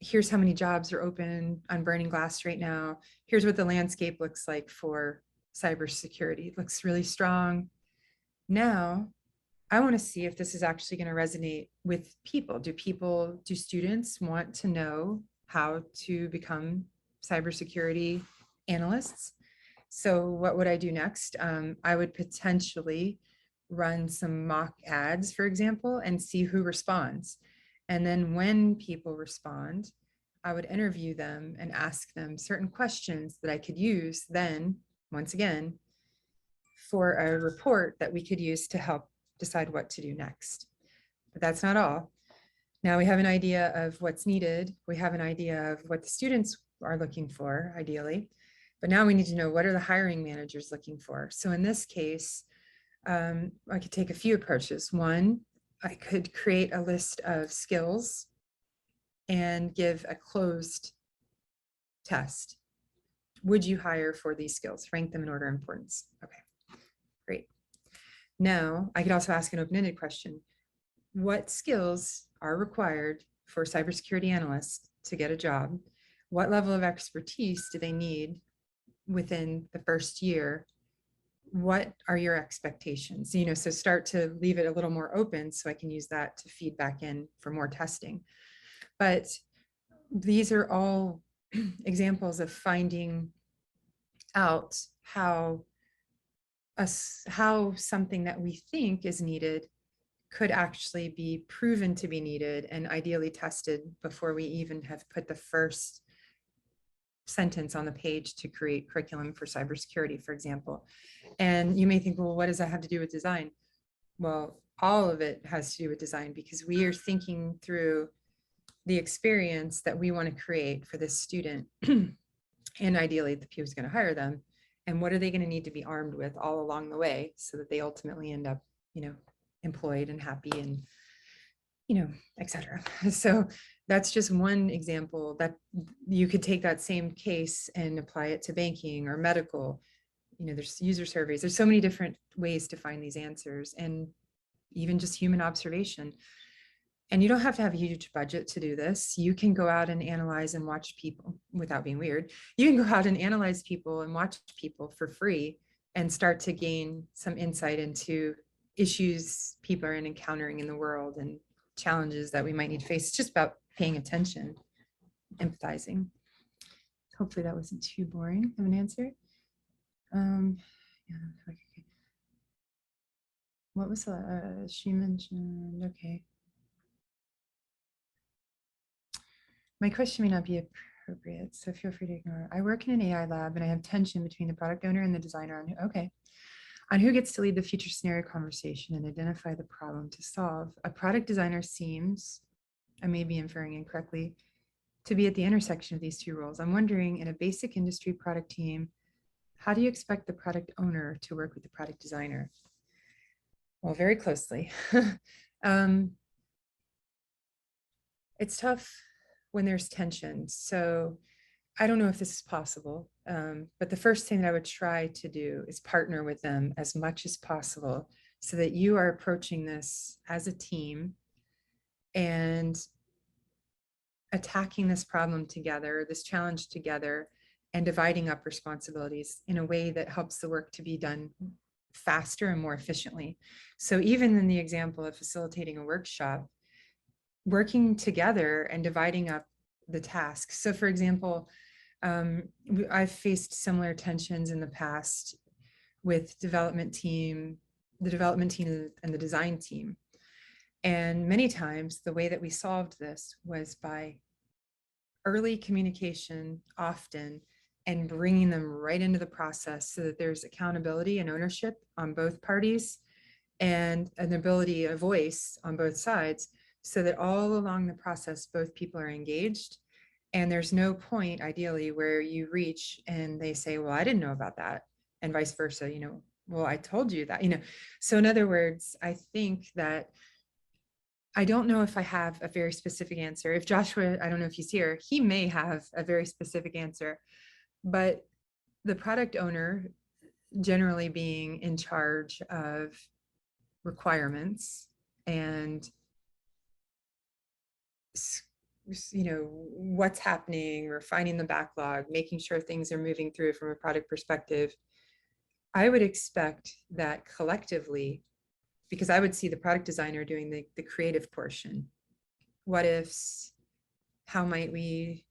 here's how many jobs are open on Burning Glass right now. Here's what the landscape looks like for cybersecurity. It looks really strong. Now, I want to see if this is actually going to resonate with people. Do students want to know how to become cybersecurity analysts? So what would I do next? I would potentially run some mock ads, for example, and see who responds. And then when people respond, I would interview them and ask them certain questions that I could use then, once again, for a report that we could use to help decide what to do next. But that's not all. Now we have an idea of what's needed. We have an idea of what the students are looking for, ideally. But now we need to know, what are the hiring managers looking for? So in this case, I could take a few approaches. One, I could create a list of skills and give a closed test. Would you hire for these skills? Rank them in order of importance. Okay, great. Now, I could also ask an open-ended question. What skills are required for cybersecurity analysts to get a job? What level of expertise do they need within the first year? What are your expectations? So start to leave it a little more open so I can use that to feed back in for more testing. But these are all examples of finding out how something that we think is needed could actually be proven to be needed and ideally tested before we even have put the first sentence on the page to create curriculum for cybersecurity, for example. And you may think, well, what does that have to do with design? Well, all of it has to do with design, because we are thinking through the experience that we want to create for this student and ideally the who's going to hire them, and what are they going to need to be armed with all along the way so that they ultimately end up, employed and happy and, et cetera. So that's just one example that you could take that same case and apply it to banking or medical. There's user surveys. There's so many different ways to find these answers, and even just human observation. And you don't have to have a huge budget to do this. You can go out and analyze and watch people without being weird. You can go out and analyze people and watch people for free and start to gain some insight into issues people are encountering in the world and challenges that we might need to face. It's just about paying attention, empathizing. Hopefully that wasn't too boring of an answer. Yeah, okay. What was she mentioned? Okay. My question may not be appropriate, so feel free to ignore. I work in an AI lab and I have tension between the product owner and the designer. Okay. On who gets to lead the future scenario conversation and identify the problem to solve, a product designer seems, I may be inferring incorrectly, to be at the intersection of these two roles. I'm wondering, in a basic industry product team, how do you expect the product owner to work with the product designer? Well, very closely. It's tough when there's tension. So I don't know if this is possible, but the first thing that I would try to do is partner with them as much as possible so that you are approaching this as a team and attacking this problem together, this challenge together, and dividing up responsibilities in a way that helps the work to be done faster and more efficiently. So even in the example of facilitating a workshop, working together and dividing up the tasks. So for example, I've faced similar tensions in the past with the development team and the design team. And many times the way that we solved this was by early communication often and bringing them right into the process so that there's accountability and ownership on both parties and an ability, a voice on both sides, so that all along the process, both people are engaged. And there's no point, ideally, where you reach and they say, well, I didn't know about that. And vice versa, well, I told you that, So in other words, I think that I don't know if I have a very specific answer. If Joshua, I don't know if he's here, he may have a very specific answer, but the product owner generally being in charge of requirements and what's happening, refining the backlog, making sure things are moving through from a product perspective. I would expect that collectively, because I would see the product designer doing the creative portion. What ifs, how might we,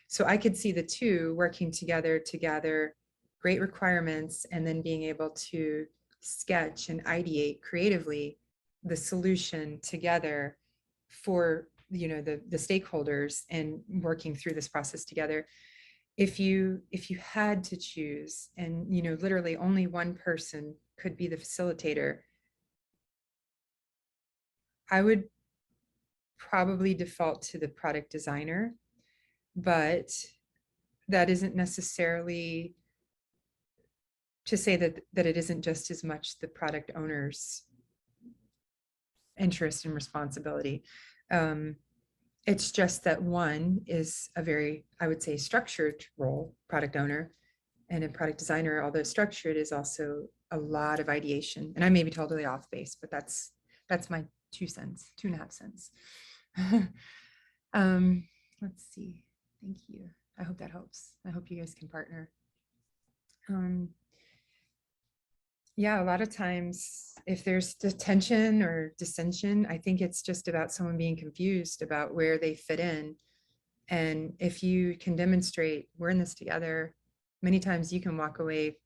so I could see the two working together to gather great requirements and then being able to sketch and ideate creatively the solution together for the stakeholders and working through this process together. If you had to choose, and literally only one person could be the facilitator, I would probably default to the product designer, but that isn't necessarily to say that it isn't just as much the product owner's interest and responsibility. It's just that one is a very, I would say, structured role, product owner, and a product designer, although structured, is also a lot of ideation. And I may be totally off base, but that's my 2.5 cents. Let's see. Thank you. I hope that helps. I hope you guys can partner. Yeah, a lot of times if there's tension or dissension, I think it's just about someone being confused about where they fit in. And if you can demonstrate we're in this together, many times you can walk away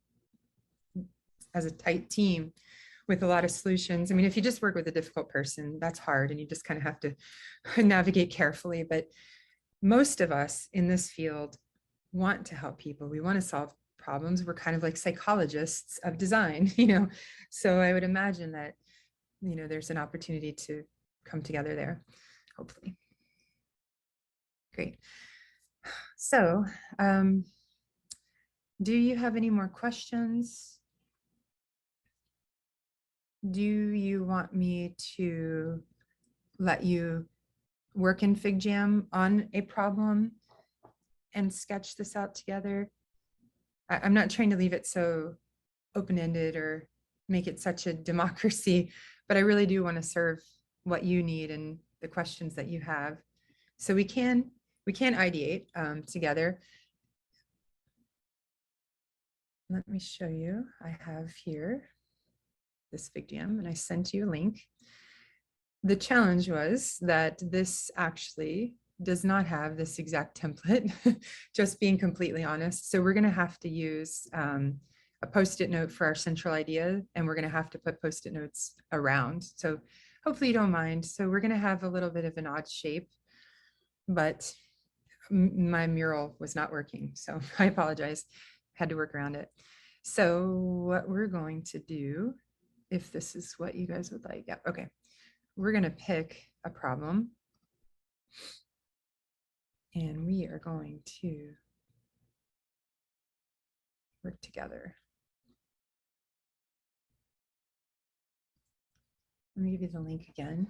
as a tight team with a lot of solutions. I mean, if you just work with a difficult person, that's hard and you just kind of have to navigate carefully. But most of us in this field want to help people. We want to solve problems. We're kind of like psychologists of design, So I would imagine that, there's an opportunity to come together there, hopefully. Great. So, do you have any more questions? Do you want me to let you work in FigJam on a problem and sketch this out together? I'm not trying to leave it so open-ended or make it such a democracy, but I really do want to serve what you need and the questions that you have. So we can ideate together. Let me show you. I have here this FigJam and I sent you a link. The challenge was that this actually does not have this exact template, just being completely honest. So we're going to have to use a Post-it note for our central idea, and we're going to have to put Post-it notes around. So hopefully you don't mind. So we're going to have a little bit of an odd shape, but my mural was not working. So I apologize. Had to work around it. So what we're going to do, if this is what you guys would like, yeah, okay. We're going to pick a problem and we are going to work together. Let me give you the link again.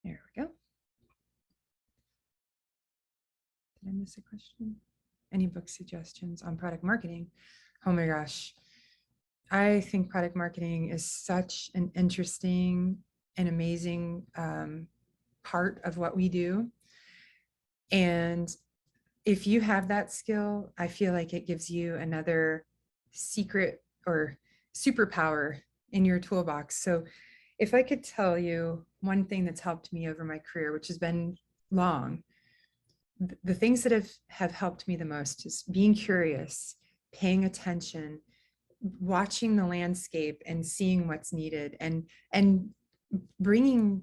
There we go. Did I miss a question? Any book suggestions on product marketing? Oh my gosh. I think product marketing is such an interesting and amazing part of what we do. And if you have that skill, I feel like it gives you another secret or superpower in your toolbox. So if I could tell you one thing that's helped me over my career, which has been long, the things that have helped me the most is being curious, paying attention, watching the landscape and seeing what's needed, and bringing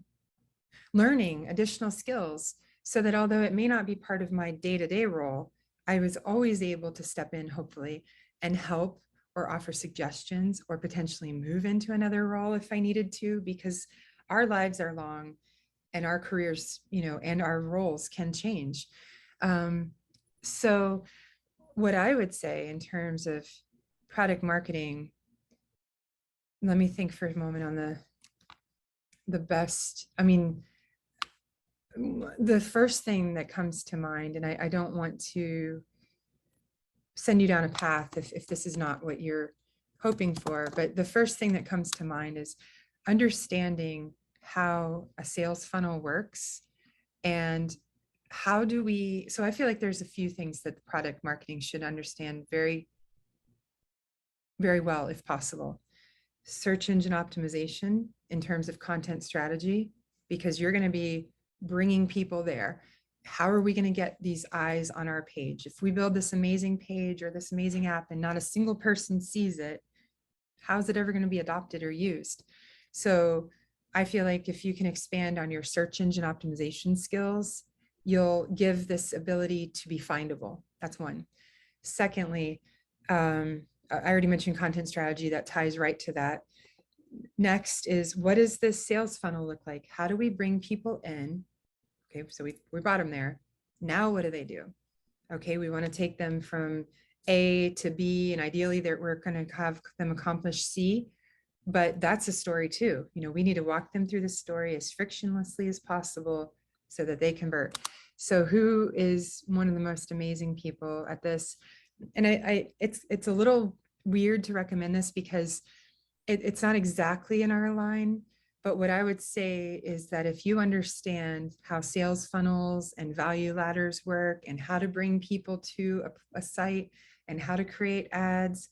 learning additional skills, so that although it may not be part of my day-to-day role, I was always able to step in, hopefully, and help or offer suggestions or potentially move into another role if I needed to, because our lives are long and our careers, and our roles can change. So what I would say in terms of product marketing, let me think for a moment on the best. I mean, the first thing that comes to mind, and I don't want to send you down a path if this is not what you're hoping for, but the first thing that comes to mind is understanding how a sales funnel works. And how do we, so I feel like there's a few things that the product marketing should understand very, very well, if possible. Search engine optimization in terms of content strategy, because you're going to be bringing people there. How are we going to get these eyes on our page? If we build this amazing page or this amazing app and not a single person sees it, how's it ever going to be adopted or used? So I feel like if you can expand on your search engine optimization skills, you'll give this ability to be findable. That's one. Secondly, I already mentioned content strategy. That ties right to that. Next is, what does this sales funnel look like? How do we bring people in? Okay, so we brought them there. Now what do they do? Okay, we want to take them from A to B, and ideally we're going to have them accomplish C. But that's a story too. We need to walk them through the story as frictionlessly as possible so that they convert. So who is one of the most amazing people at this? And it's a little weird to recommend this because it's not exactly in our line, but what I would say is that if you understand how sales funnels and value ladders work and how to bring people to a site and how to create ads,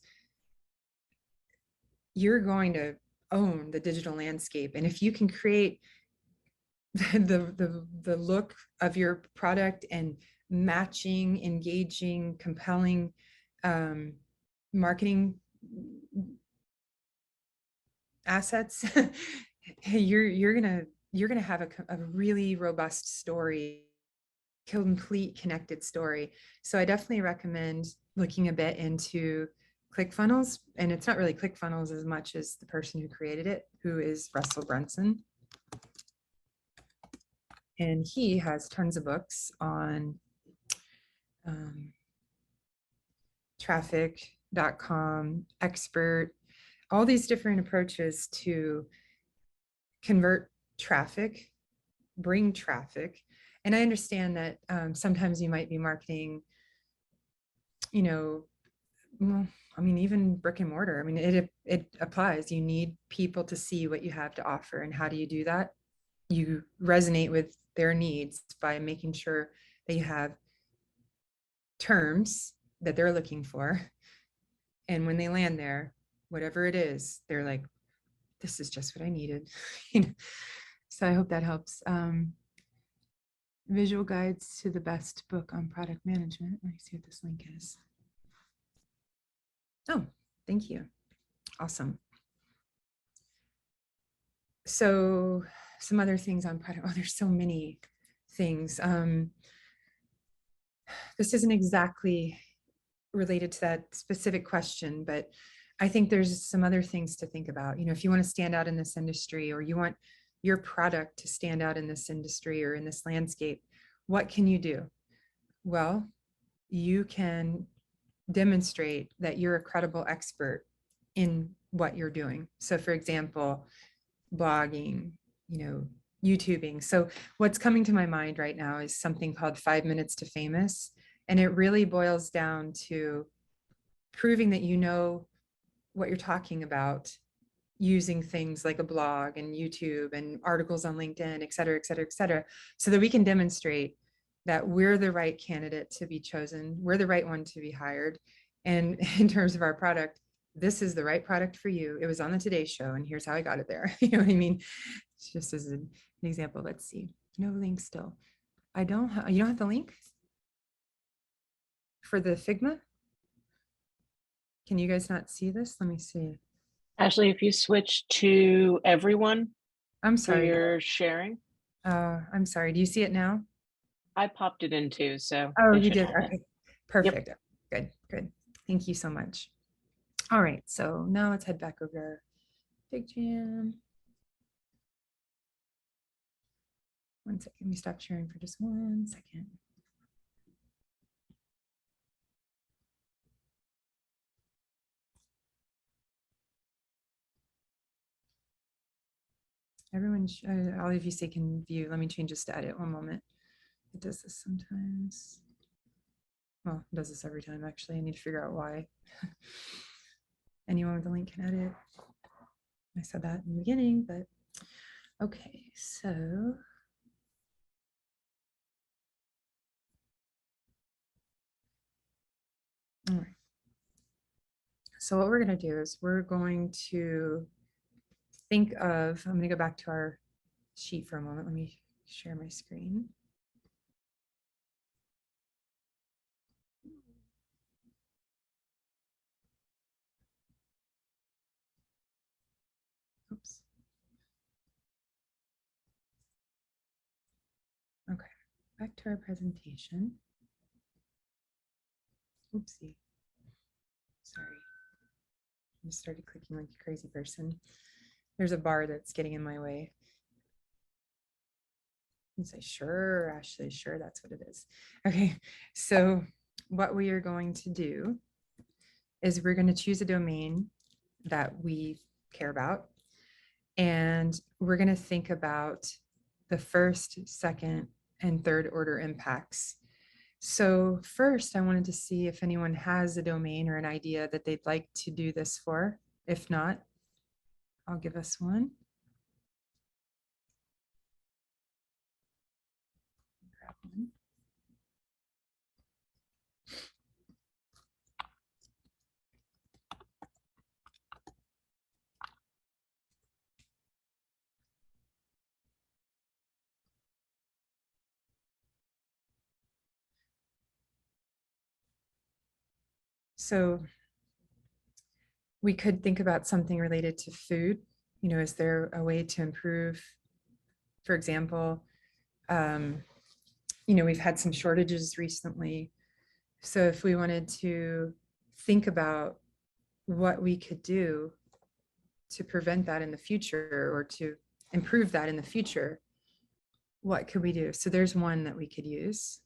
you're going to own the digital landscape. And if you can create the look of your product and matching, engaging, compelling marketing assets, you're gonna have a really robust story, complete connected story. So I definitely recommend looking a bit into ClickFunnels, and it's not really ClickFunnels as much as the person who created it, who is Russell Brunson. And he has tons of books on traffic.com, expert, all these different approaches to convert traffic, bring traffic. And I understand that sometimes you might be marketing, well, I mean, even brick and mortar. I mean, it applies. You need people to see what you have to offer. And how do you do that? You resonate with their needs by making sure that you have terms that they're looking for. And when they land there, whatever it is, they're like, this is just what I needed. So I hope that helps. Visual guides to the best book on product management. Let me see what this link is. Oh, thank you. Awesome. So some other things on product. Oh, there's so many things. This isn't exactly related to that specific question, but I think there's some other things to think about. If you want to stand out in this industry, or you want your product to stand out in this industry or in this landscape, what can you do? Well, you can demonstrate that you're a credible expert in what you're doing. So for example, blogging, YouTubing. So what's coming to my mind right now is something called 5 Minutes to Famous. And it really boils down to proving that you know what you're talking about using things like a blog and YouTube and articles on LinkedIn, et cetera, et cetera, et cetera, so that we can demonstrate that we're the right candidate to be chosen. We're the right one to be hired. And in terms of our product, this is the right product for you. It was on the Today Show, and here's how I got it there. You know what I mean? It's just as an example. Let's see. No link still. You don't have the link for the Figma? Can you guys not see this? Let me see. Ashley, if you switch to everyone I'm for sorry. your sharing, I'm sorry. Do you see it now? I popped it in too, so Oh, they you should did. have it. Okay. Perfect. Good, good. Thank you so much. All right. So now let's head back over to our Big Jam. One second. Let me stop sharing for just 1 second. Everyone, all of you say can view. Let me change this to edit. One moment. It does this sometimes. Well, it does this every time, actually. I need to figure out why. Anyone with a link can edit. I said that in the beginning, but okay. So all right. So what we're going to do is we're going to think of, I'm going to go back to our sheet for a moment. Let me share my screen. Oops. Okay, back to our presentation. Oopsie. Sorry. I just started clicking like a crazy person. There's a bar that's getting in my way. And say, sure, Ashley, sure, that's what it is. Okay, so what we are going to do is we're going to choose a domain that we care about. And we're going to think about the first, second, and third order impacts. So first, I wanted to see if anyone has a domain or an idea that they'd like to do this for. If not, I'll give us one. Grab one. So we could think about something related to food. Is there a way to improve, for example, we've had some shortages recently. So if we wanted to think about what we could do to prevent that in the future or to improve that in the future, what could we do? So there's one that we could use.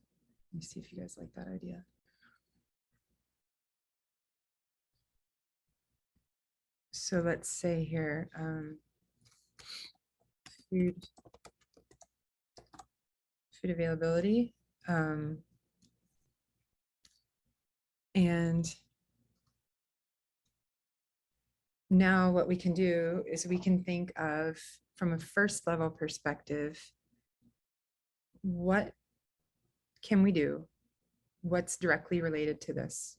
Let me see if you guys like that idea. So let's say here, food availability. And now what we can do is we can think of, from a first level perspective, what can we do? What's directly related to this?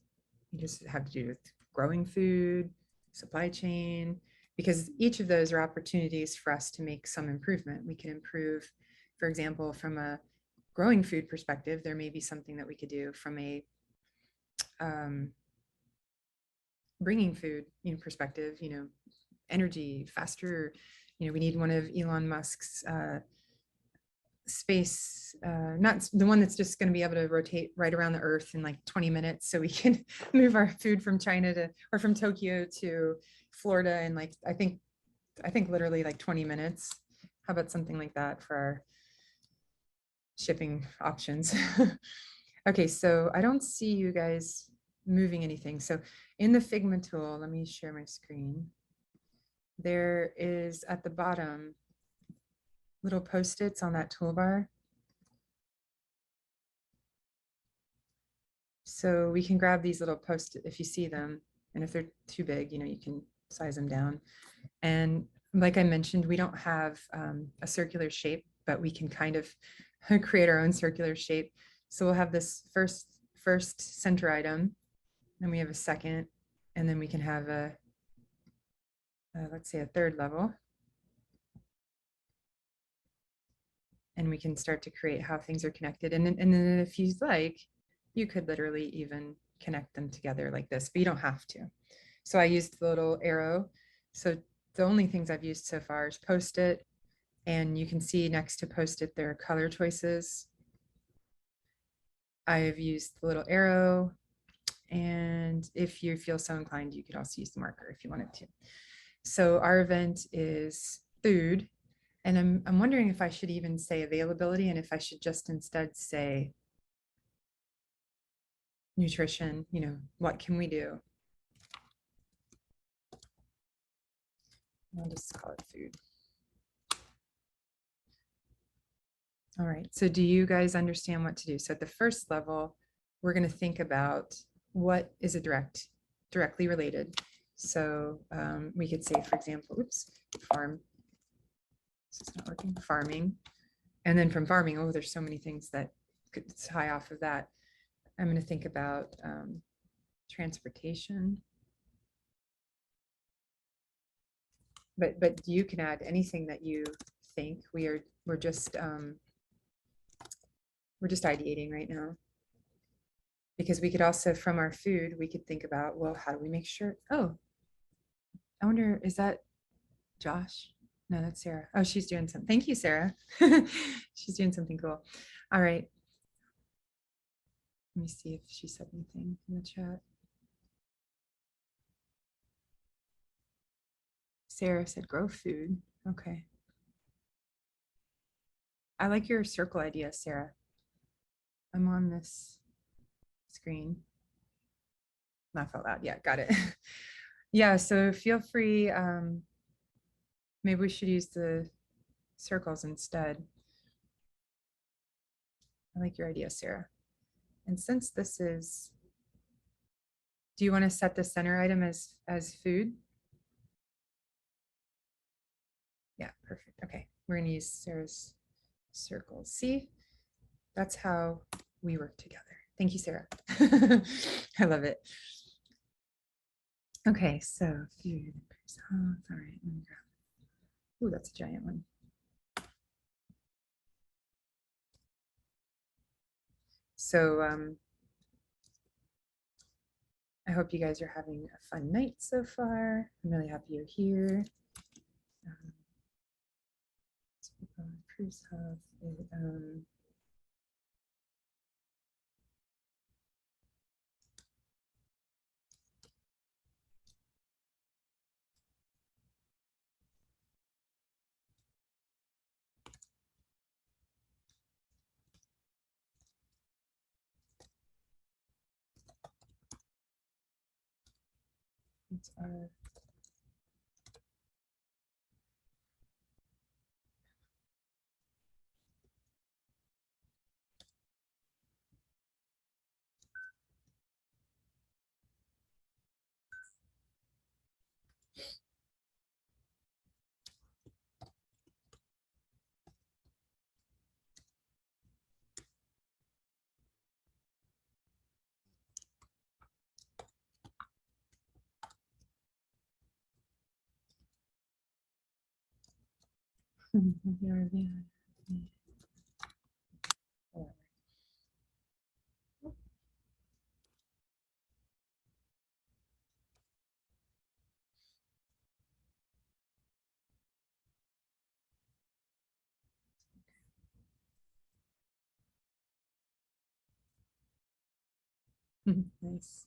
You just have to do with growing food, supply chain, because each of those are opportunities for us to make some improvement. We can improve, for example, from a growing food perspective, there may be something that we could do from a bringing food perspective, energy faster. We need one of Elon Musk's space, not the one that's just going to be able to rotate right around the earth in like 20 minutes. So we can move our food from China to, or from Tokyo to Florida in like, I think literally like 20 minutes. How about something like that for our shipping options? Okay, so I don't see you guys moving anything. So in the Figma tool, let me share my screen. There is at the bottom little Post-its on that toolbar. So we can grab these little Post-it if you see them. And if they're too big, you know, you can size them down. And like I mentioned, we don't have a circular shape, but we can kind of create our own circular shape. So we'll have this first center item, then we have a second, and then we can have a let's say a third level. And we can start to create how things are connected. And then if you like, you could literally even connect them together like this, but you don't have to. So I used the little arrow. So the only things I've used so far is Post-it, and you can see next to Post-it there are color choices. I have used the little arrow, and if you feel so inclined, you could also use the marker if you wanted to. So our event is food, and I'm wondering if I should even say availability, and if I should just instead say nutrition, you know, what can we do? I'll just call it food. All right, so do you guys understand what to do? So at the first level, we're going to think about what is a directly related. So we could say, for example, oops, farm. This is not working. Farming. And then from farming, oh, there's so many things that could tie off of that. I'm going to think about transportation. But you can add anything that you think. We're just ideating right now. Because we could also, from our food, we could think about, well, how do we make sure? Oh, I wonder, is that Josh? No, that's Sarah. Oh, she's doing something. Thank you, Sarah. She's doing something cool. All right. Let me see if she said anything in the chat. Sarah said grow food. Okay. I like your circle idea, Sarah. I'm on this screen. Laugh out loud. Yeah, got it. Yeah, so feel free. Maybe we should use the circles instead. I like your idea, Sarah. And since this is, do you want to set the center item as food? Yeah, perfect. Okay, we're going to use Sarah's circles. See, that's how we work together. Thank you, Sarah. I love it. Okay, so food. Oh, all right. Ooh, that's a giant one. So I hope you guys are having a fun night so far. I'm really happy you're here. Cruise Hub. It's our Nice.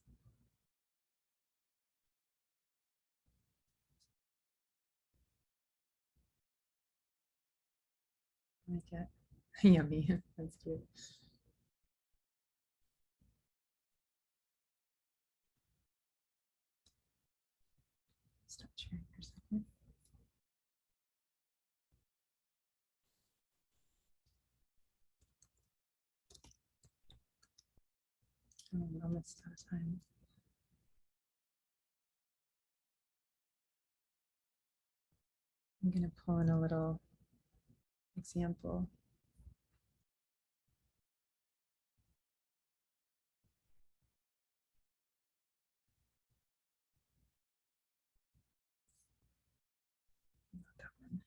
I like it. Yummy. That's cute. Stop sharing for a second. I'm almost out of time. I'm going to pull in a little example. Not that one.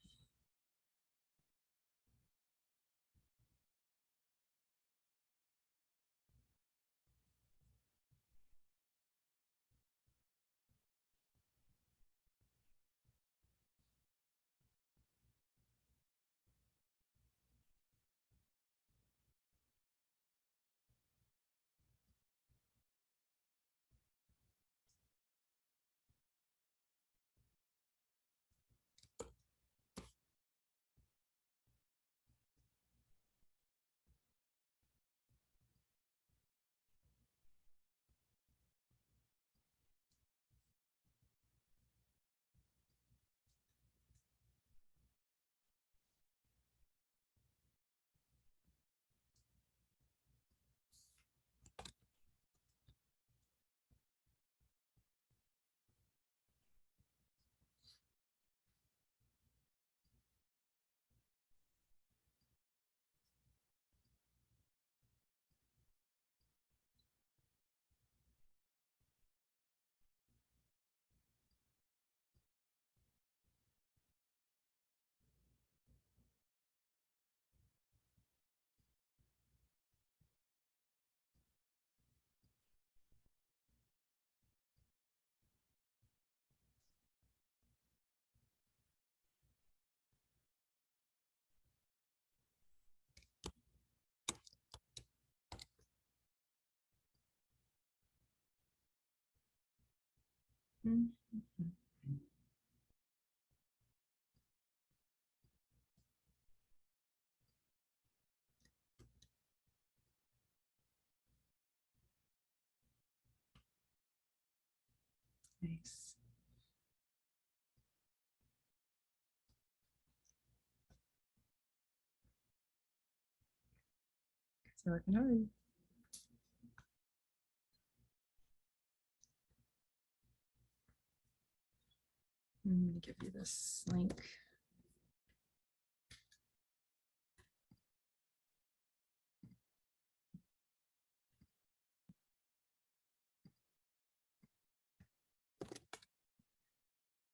Mhm. Nice. So working hard. I'm going to give you this link.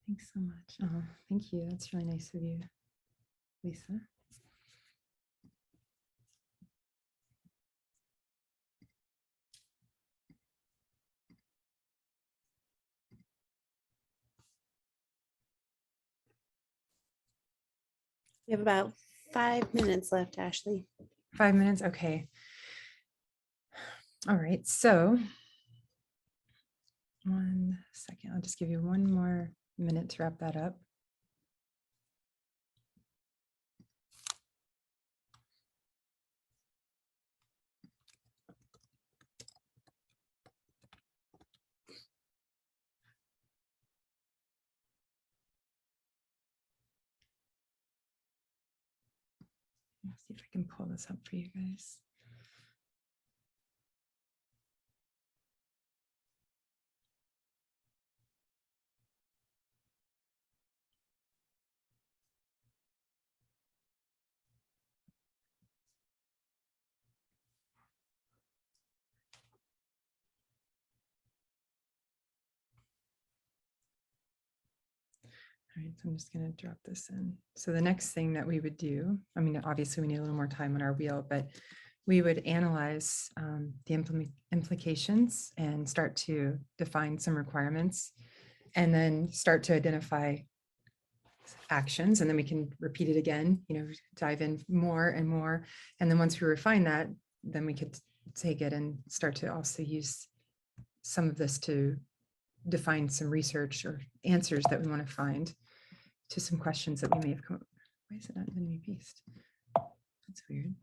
Thanks so much. Oh, thank you. That's really nice of you, Lisa. We have about 5 minutes left, Ashley. 5 minutes. Okay. All right. So 1 second. I'll just give you 1 more minute to wrap that up. Let's see if I can pull this up for you guys. All right, so I'm just going to drop this in. So the next thing that we would do, I mean, obviously we need a little more time on our wheel, but we would analyze the implications and start to define some requirements, and then start to identify actions, and then we can repeat it again, dive in more and more. And then once we refine that, then we could take it and start to also use some of this to define some research or answers that we want to find to some questions that we may have come up. Why is it not letting me paste? That's weird.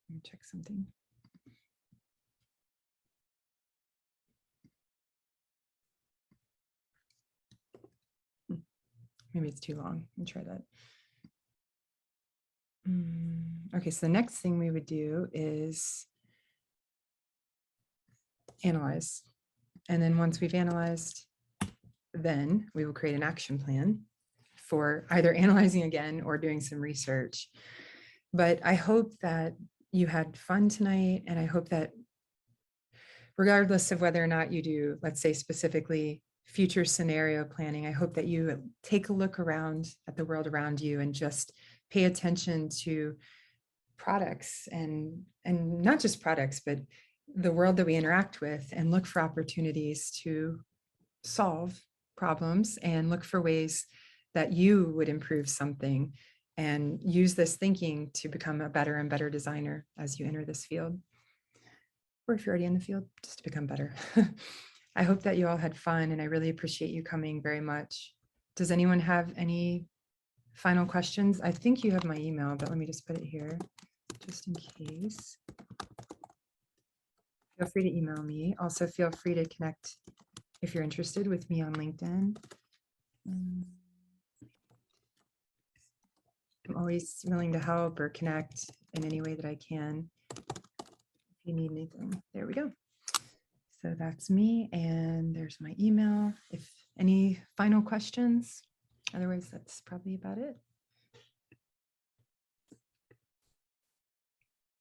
Let me check something. Maybe it's too long. Let me try that. Okay, so the next thing we would do is analyze. And then once we've analyzed, then we will create an action plan for either analyzing again or doing some research. But I hope that you had fun tonight, and I hope that regardless of whether or not you do, let's say specifically future scenario planning, I hope that you take a look around at the world around you and just pay attention to products and not just products, but the world that we interact with, and look for opportunities to solve problems and look for ways that you would improve something, and use this thinking to become a better and better designer as you enter this field. Or if you're already in the field, just to become better. I hope that you all had fun, and I really appreciate you coming very much. Does anyone have any final questions? I think you have my email, but let me just put it here just in case. Feel free to email me. Also, feel free to connect if you're interested with me on LinkedIn. I'm always willing to help or connect in any way that I can. If you need anything, there we go. So that's me, and there's my email. If any final questions, otherwise that's probably about it.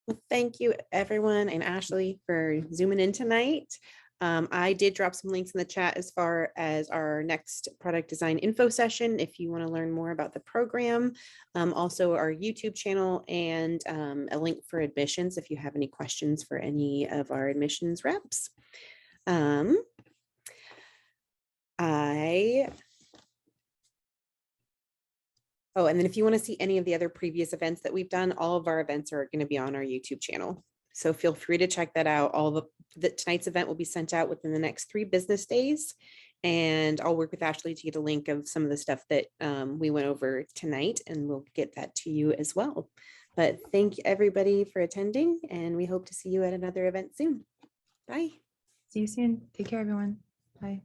Well, thank you, everyone, and Ashley for zooming in tonight. I did drop some links in the chat as far as our next product design info session if you want to learn more about the program. Also our YouTube channel, and a link for admissions if you have any questions for any of our admissions reps. Oh, and then if you want to see any of the other previous events that we've done, all of our events are going to be on our YouTube channel. So feel free to check that out. All the tonight's event will be sent out within the next 3 business days. And I'll work with Ashley to get a link of some of the stuff that we went over tonight, and we'll get that to you as well. But thank you everybody for attending, and we hope to see you at another event soon. Bye. See you soon. Take care, everyone. Bye.